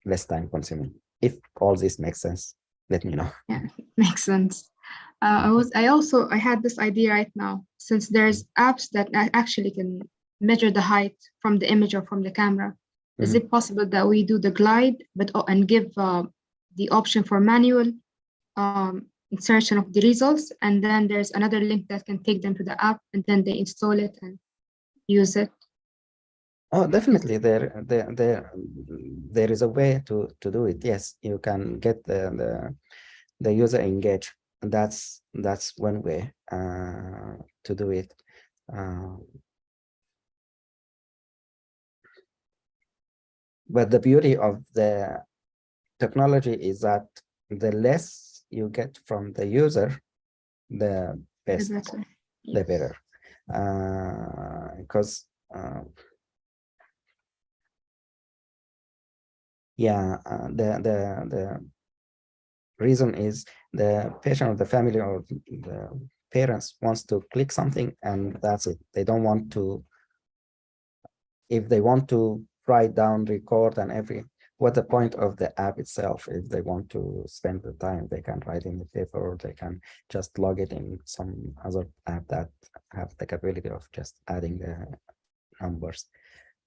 less time consuming. If all this makes sense, let me know. Yeah, makes sense. I had this idea right now, since there's apps that actually can measure the height from the image or from the camera. Is it possible that we do the glide, and give the option for manual insertion of the results, and then there's another link that can take them to the app, and then they install it and use it? Oh, definitely. there is a way to do it. Yes, you can get the user engaged. That's one way to do it. But the beauty of the technology is that the less you get from the user, the best, the better. Because the reason is the patient or the family or the parents wants to click something and that's it. They don't want to, if they want to write down, record and what's the point of the app itself? If they want to spend the time, they can write in the paper or they can just log it in some other app that have the capability of just adding the numbers.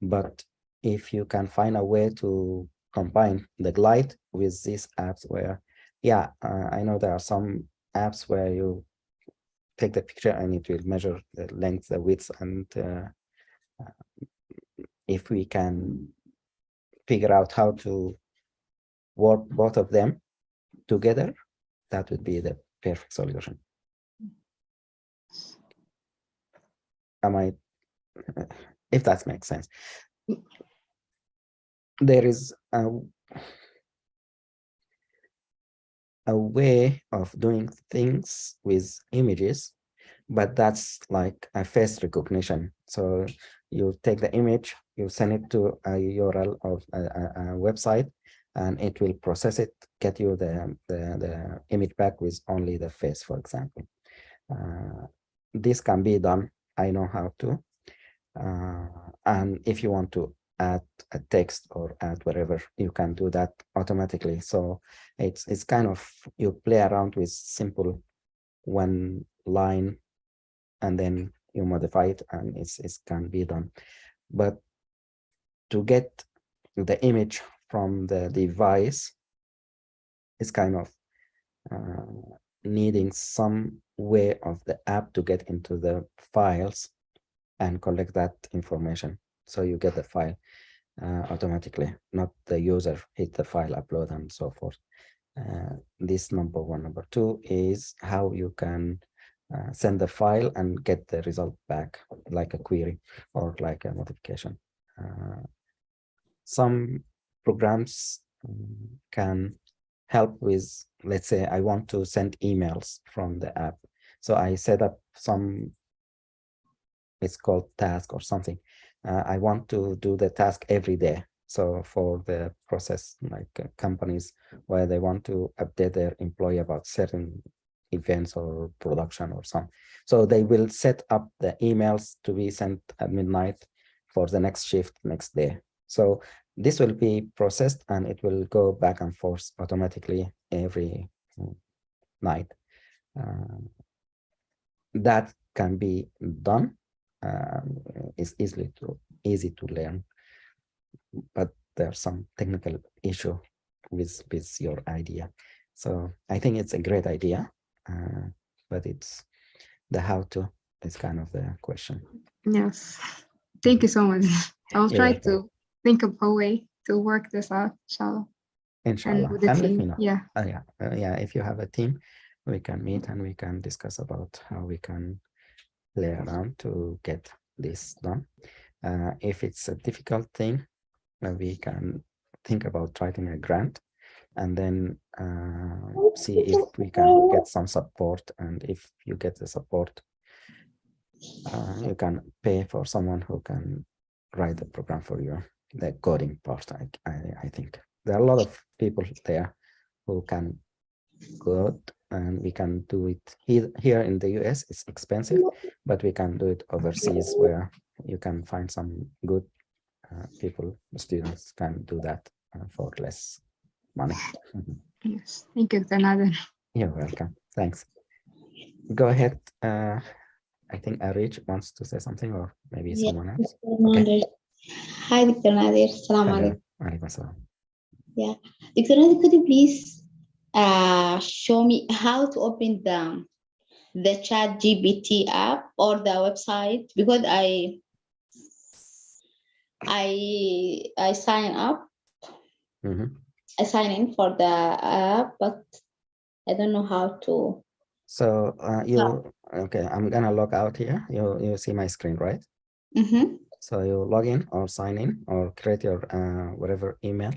But if you can find a way to combine the glide with these apps where, I know there are some apps where you take the picture and it will measure the length, the width, and if we can figure out how to work both of them together, that would be the perfect solution. If that makes sense. There is a way of doing things with images, but that's like a face recognition. So you take the image, you send it to a URL of a website, and it will process it, get you the image back with only the face, for example. This can be done. I know how to. And if you want to add a text or add whatever, you can do that automatically. So it's kind of, you play around with simple one line and then you modify it and it can be done. But to get the image from the device is kind of needing some way of the app to get into the files and collect that information. So you get the file automatically, not the user hit the file, upload, and so forth. This number one. Number two is how you can send the file and get the result back, like a query or like a notification. Some programs can help with, let's say, I want to send emails from the app. So I set up some, it's called task or something. I want to do the task every day. So for the process, like companies where they want to update their employee about certain events or production or something. So they will set up the emails to be sent at midnight for the next shift next day. So this will be processed and it will go back and forth automatically every night. That can be done. It's easy to learn, but there's some technical issue with your idea. So I think it's a great idea, but it's the how to is kind of the question. Yes, thank you so much. I'll You're try welcome. to think of a way to work this out, inshallah. Inshallah. And with the And let me team, know. yeah. Yeah, if you have a team, we can meet and we can discuss about how we can play around to get this done. If it's a difficult thing, we can think about writing a grant and then see if we can get some support. And if you get the support, you can pay for someone who can write the program for you, the coding part. I think there are a lot of people there who can code, and we can do it here in the US. It's expensive, but we can do it overseas where you can find some good people, students can do that for less money. Yes, thank you, Dr. Nader. You're welcome. Thanks. Go ahead. I think Arich wants to say something, or maybe someone else. Okay. Hi, Dr. Nader. Salam Hello. alaikum. Alaikum salam. Yeah. Dr. Nader, could you please show me how to open the Chat GPT app or the website? Because I sign up sign in for the app, but I don't know how to. So okay, I'm gonna log out here. You see my screen, right? So you log in or sign in or create your whatever email.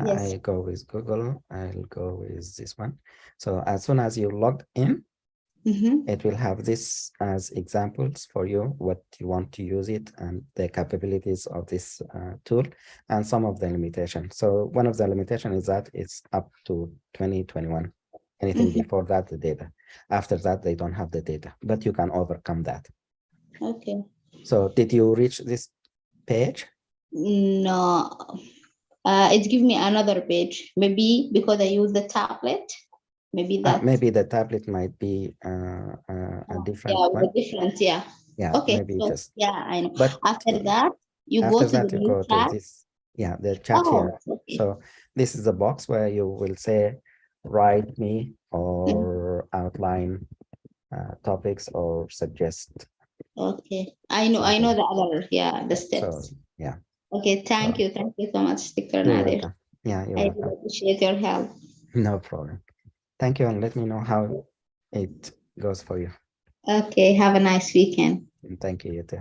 Yes. I go with Google. I'll go with this one. So as soon as you log in, it will have this as examples for you, what you want to use it and the capabilities of this tool and some of the limitations. So one of the limitations is that it's up to 2021. Anything before that, the data. After that, they don't have the data, but you can overcome that. Okay. So did you reach this page? No, it gives me another page. Maybe because I use the tablet. Maybe that. Maybe the tablet might be a different one. Different. Yeah. Yeah. Okay. Maybe So, just. yeah, I know. But after that, you go after to that, the you new go to chat. this. Yeah, the chat here. Okay. So this is a box where you will say, write me or outline topics or suggest. Okay. I know the other. Yeah, the steps. So yeah. Okay. Thank you so much, Dr. You're Nadir. welcome. Yeah, you're I welcome. really appreciate your help. No problem. Thank you, and let me know how it goes for you. Okay. Have a nice weekend. And thank you too.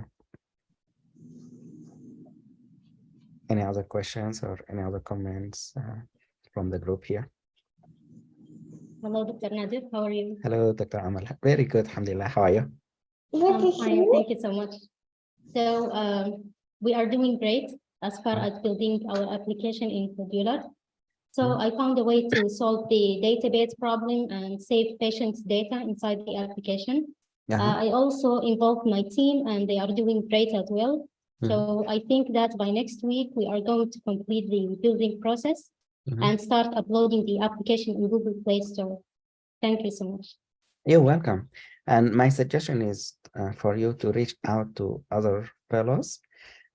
Any other questions or any other comments from the group here? Hello, Dr. Nadir. How are you? Hello, Dr. Amal. Very good, alhamdulillah. How are you? I'm fine. Thank you so much. So we are doing great as far as building our application in Modular. So I found a way to solve the database problem and save patients' data inside the application. I also involved my team and they are doing great as well. So I think that by next week, we are going to complete the building process and start uploading the application in Google Play Store. Thank you so much. You're welcome. And my suggestion is for you to reach out to other fellows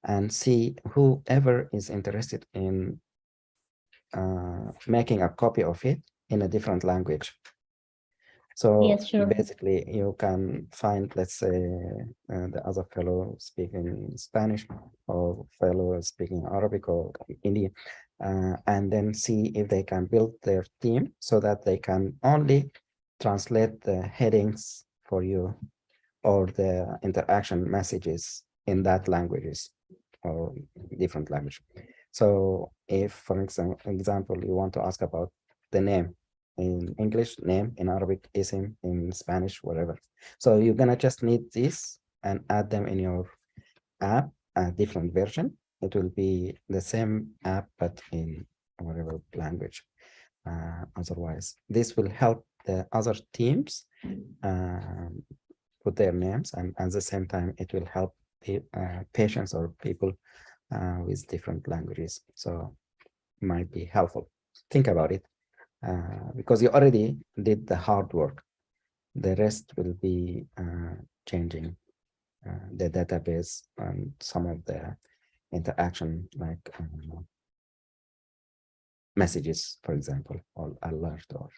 and see whoever is interested in making a copy of it in a different language. So yes, sure. basically you can find, let's say, the other fellow speaking Spanish or fellow speaking Arabic or Indian, and then see if they can build their team so that they can only translate the headings for you or the interaction messages in that languages or different language. So if, for example, you want to ask about the name in English, name in Arabic, isim in Spanish, whatever. So you're gonna just need this and add them in your app, a different version. It will be the same app, but in whatever language. Otherwise, this will help the other teams put their names, and at the same time, it will help patients or people with different languages. So it might be helpful. Think about it because you already did the hard work. The rest will be changing the database and some of the interaction, like messages, for example, or alert or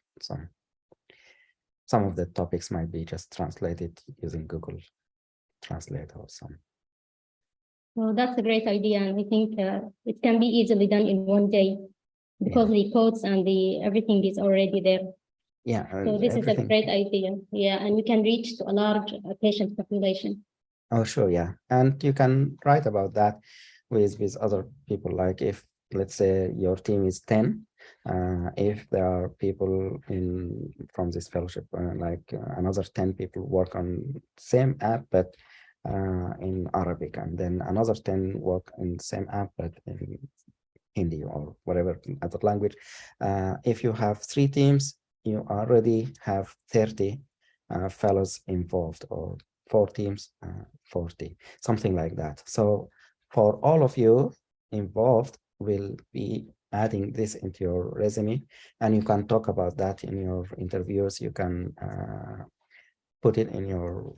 some of the topics might be just translated using Google Translate or some. Well, that's a great idea, and I think it can be easily done in one day because the codes and the everything is already there. Yeah. So this is a great idea. Yeah, and we can reach to a large patient population. Oh, sure, yeah, and you can write about that with other people. Like if, let's say, your team is 10, if there are people from this fellowship, another 10 people work on same app, but in Arabic, and then another 10 work in the same app, but in Hindi or whatever other language. If you have 3 teams, you already have 30 fellows involved, or 4 teams, 40, something like that. So for all of you involved, will be adding this into your resume, and you can talk about that in your interviews. You can put it in your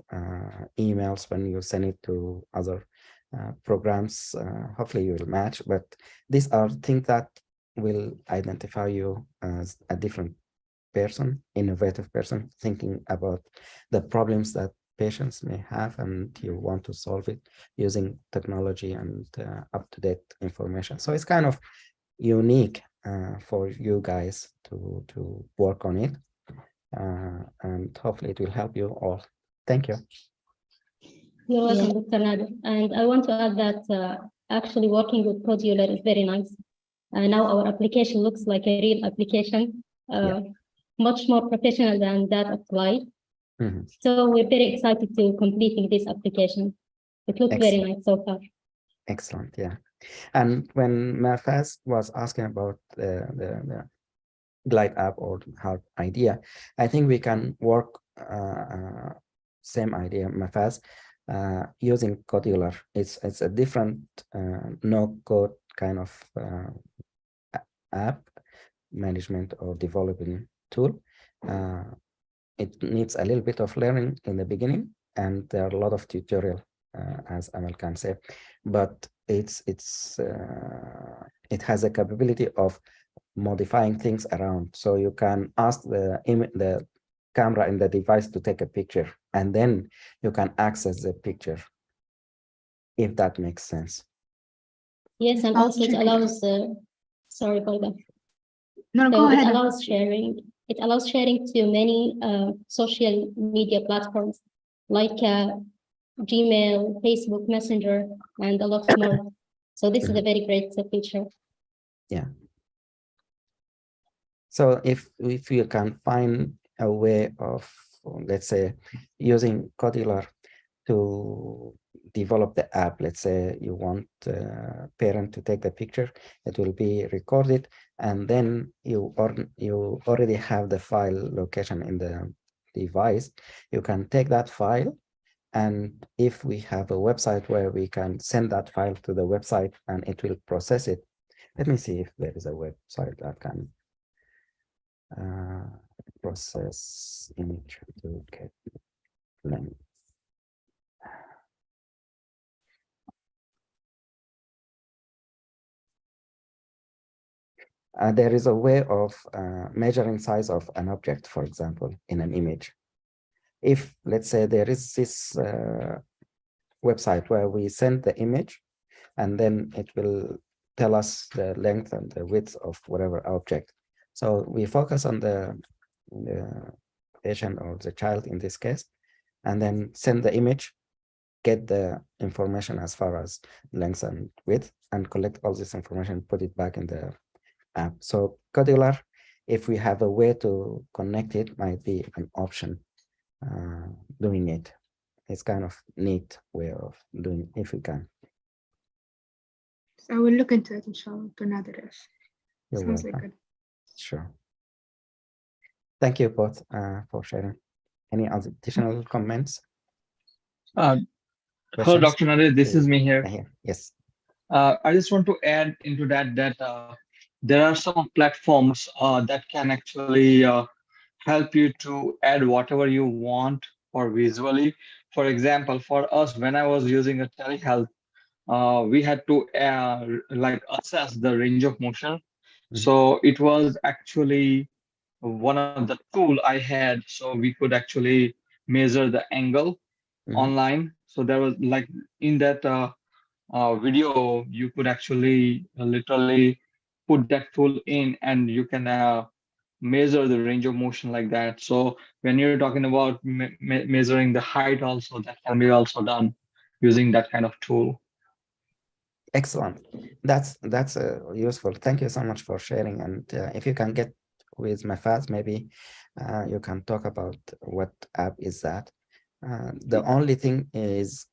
emails when you send it to other programs. Hopefully you will match, but these are things that will identify you as a different person, innovative person, thinking about the problems that patients may have, and you want to solve it using technology and up-to-date information. So it's kind of unique for you guys to work on it, and hopefully it will help you all. Thank you. You're welcome, Dr. Nader. And I want to add that actually working with Podular is very nice. Now our application looks like a real application, much more professional than that applied. So we're very excited to completing this application. It looks very nice so far. Excellent, yeah. And when Mafaz was asking about the Glide app or Help idea, I think we can work same idea, Mafaz, using Codular. It's a different no-code kind of app management or developing tool. It needs a little bit of learning in the beginning, and there are a lot of tutorial, as Amal can say, but it has a capability of modifying things around. So you can ask the camera in the device to take a picture, and then you can access the picture, if that makes sense. Yes, and also it allows, sorry about that. No, So go ahead. it allows sharing. It allows sharing to many social media platforms like Gmail, Facebook, Messenger, and a lot more. So this is a very great feature. Yeah. So if you can find a way of, let's say, using Codular to develop the app, let's say you want a parent to take the picture, it will be recorded, and then you already have the file location in the device. You can take that file, and if we have a website where we can send that file to the website and it will process it. Let me see if there is a website that can process image to get length. There is a way of measuring size of an object, for example, in an image. If, let's say, there is this website where we send the image, and then it will tell us the length and the width of whatever object. So we focus on the patient or the child in this case, and then send the image, get the information as far as length and width, and collect all this information, put it back in the app. So Codular, if we have a way to connect it, might be an option doing it. It's kind of neat way of doing it if we can. So I will look into it, inshallah, to another if. You're Sounds welcome. like good. Sure. Thank you both for sharing. Any additional comments? Hello, Questions? Dr. Nader, this is me here. Yes. I just want to add into that there are some platforms that can actually help you to add whatever you want or visually. For example, for us, when I was using a telehealth, we had to like assess the range of motion. So it was actually one of the tool I had, so we could actually measure the angle online. So there was like in that video, you could actually literally put that tool in, and you can measure the range of motion like that. So when you're talking about measuring the height also, that can be also done using that kind of tool. Excellent. That's useful. Thank you so much for sharing. And if you can get with Mafaz, maybe you can talk about what app is that. The only thing is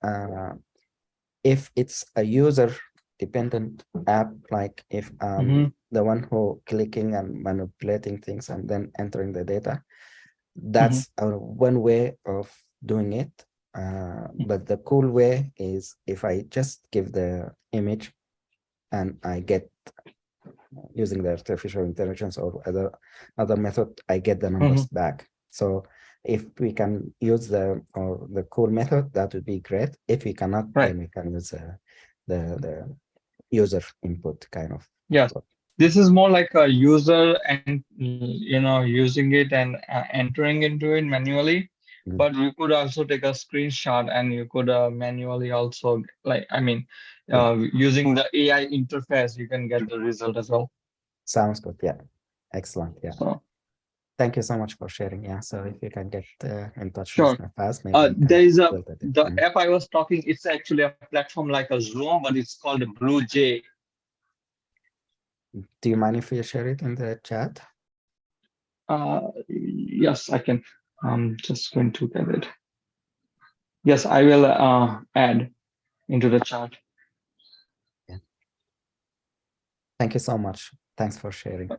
if it's a user dependent app, like if the one who clicking and manipulating things and then entering the data, that's one way of doing it. But the cool way is if I just give the image and I get, using the artificial intelligence or other method, I get the numbers back. So if we can use the cool method, that would be great. If we cannot, then we can use the user input kind of. Yes, this is more like a user and using it and entering into it manually. But you could also take a screenshot and you could manually also, like, I mean, using the AI interface, you can get the result as well. Sounds good. Yeah. Excellent. Yeah. So Thank you so much for sharing. Yeah. So if you can get in touch sure. with Mafaz, maybe we There can is a build it. the app I was talking. It's actually a platform like a Zoom, but it's called a Blue Jay. Do you mind if you share it in the chat? Yes, I can. I'm just going to get it. Yes, I will add into the chat. Yeah. Thank you so much. Thanks for sharing.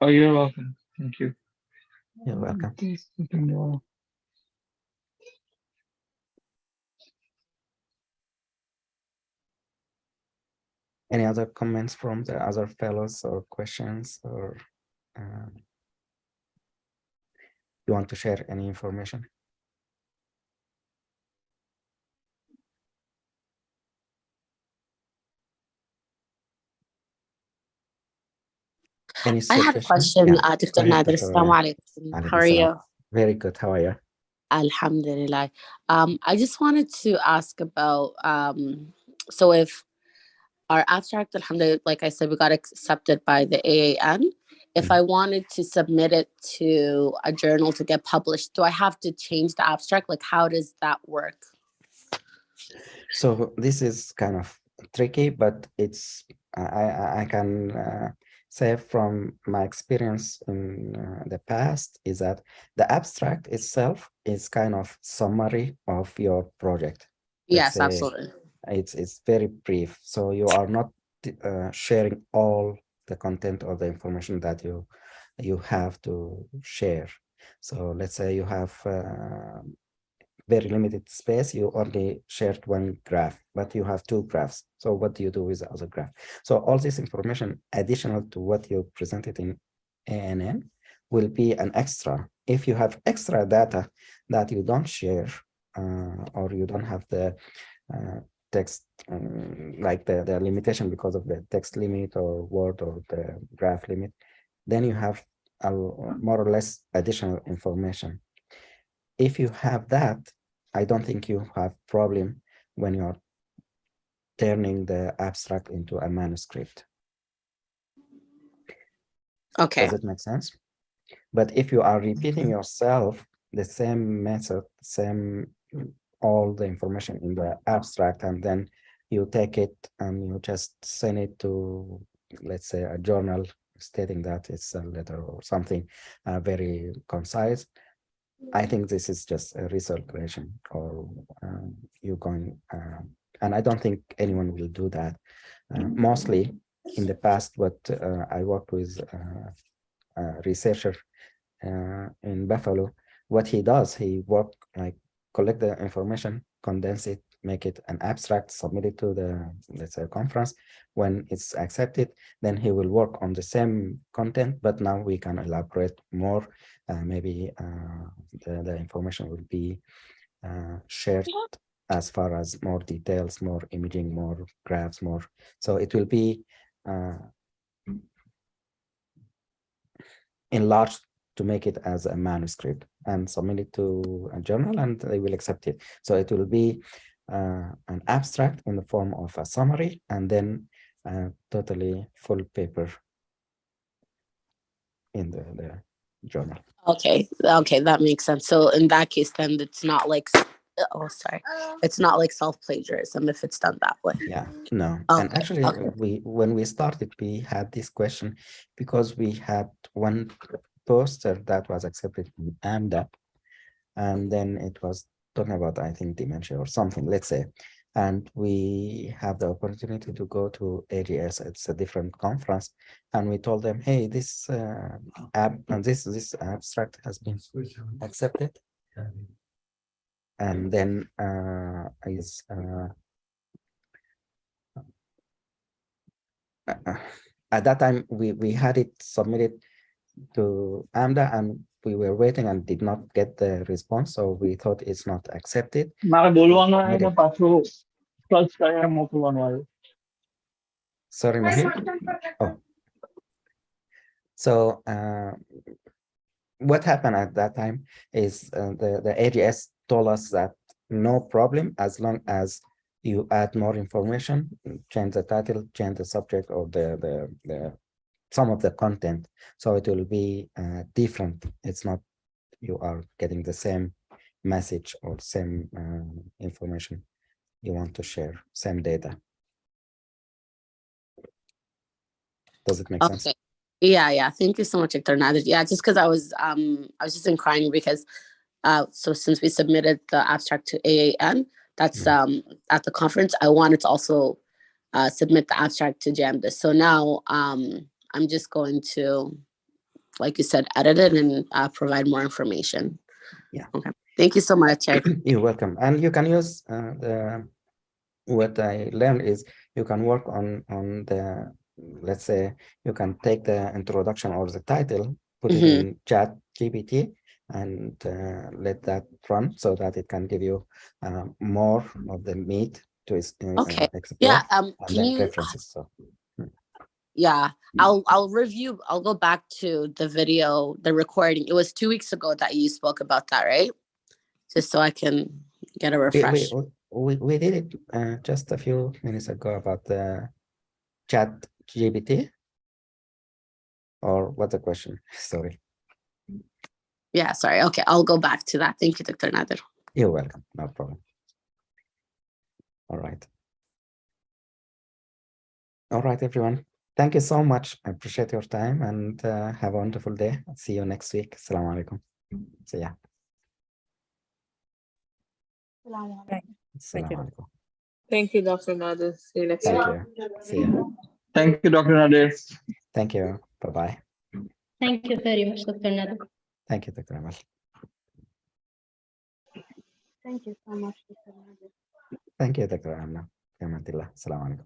Oh, you're welcome. Thank you. You're welcome. Any other comments from the other fellows or questions, or you want to share any information? Any I had a suggestion? question, Yeah. Go Dr. ahead, Nader. Dr. Assalamu Raya. alaikum. Alaikum How are salam. you? Very good. How are you? Alhamdulillah. I just wanted to ask about so if our abstract, alhamdulillah, like I said, we got accepted by the AAN. If I wanted to submit it to a journal to get published, do I have to change the abstract? Like, how does that work? So this is kind of tricky, but it's I can say from my experience in the past is that the abstract itself is kind of summary of your project. Let's Yes, say absolutely. it's very brief, so you are not sharing all the content or the information that you have to share. So let's say you have very limited space, you only shared one graph, but you have two graphs. So what do you do with the other graph? So all this information additional to what you presented in ANN will be an extra. If you have extra data that you don't share or you don't have the text, like the limitation because of the text limit or word or the graph limit, then you have more or less additional information. If you have that, I don't think you have problem when you're turning the abstract into a manuscript. Okay. Does it make sense? But if you are repeating yourself, the same method, same all the information in the abstract, and then you take it and you just send it to, let's say, a journal stating that it's a letter or something very concise, I think this is just a recirculation, or you going, and I don't think anyone will do that. Mostly in the past, what I worked with a researcher in Buffalo, what he does, he work like collect the information, condense it, make it an abstract, submit it to the, let's say, conference. When it's accepted, then he will work on the same content, but now we can elaborate more. Maybe the information will be shared as far as more details, more imaging, more graphs, more. So it will be enlarged to make it as a manuscript and submit it to a journal, and they will accept it. So it will be an abstract in the form of a summary, and then totally full paper in the journal. Okay, that makes sense. So in that case, then it's not like, oh, sorry, it's not like self-plagiarism if it's done that way. Yeah, no. Okay, And actually, when we started, we had this question because we had one poster that was accepted in AMDA, and then it was talking about, I think, dementia or something, let's say. And we have the opportunity to go to AGS. It's a different conference, and we told them, "Hey, this this abstract has been accepted." And then at that time we had it submitted to AMDA, and we were waiting and did not get the response, so we thought it's not accepted. Sorry, Mahir. Oh, so what happened at that time is the AGS told us that no problem as long as you add more information, change the title, change the subject or the some of the content, so it will be different. It's not you are getting the same message or same information you want to share, same data. Does it make sense? Okay. Yeah. Thank you so much, Dr. Nader. Yeah, just because I was just inquiring because so since we submitted the abstract to AAN, that's at the conference, I wanted to also submit the abstract to JAMDIS. So now I'm just going to, like you said, edit it and provide more information. Yeah. Okay. Thank you so much. You're welcome. And you can use what I learned is you can work on the, let's say you can take the introduction or the title, put it in chat GPT and let that run so that it can give you more of the meat to Okay. explore. Yeah. And Can then you? references. So. Yeah, I'll review. I'll go back to the video, the recording. It was 2 weeks ago that you spoke about that, right? Just so I can get a refresh. We did it just a few minutes ago about the chat GPT. Or what's the question? Sorry. Yeah, sorry. Okay, I'll go back to that. Thank you, Dr. Nader. You're welcome. No problem. All right. All right, everyone. Thank you so much. I appreciate your time and have a wonderful day. See you next week. Assalamu alaikum. See ya. Assalamu alaikum. Thank you, Dr. Nader. See you next week. Thank you. See ya. Thank you, Dr. Nader. Thank you. Bye-bye. Thank you very much, Dr. Nader. Thank you, Dr. Amal. Thank you so much, Mr. Nader. Thank you, Dr. Amna. Assalamu alaikum.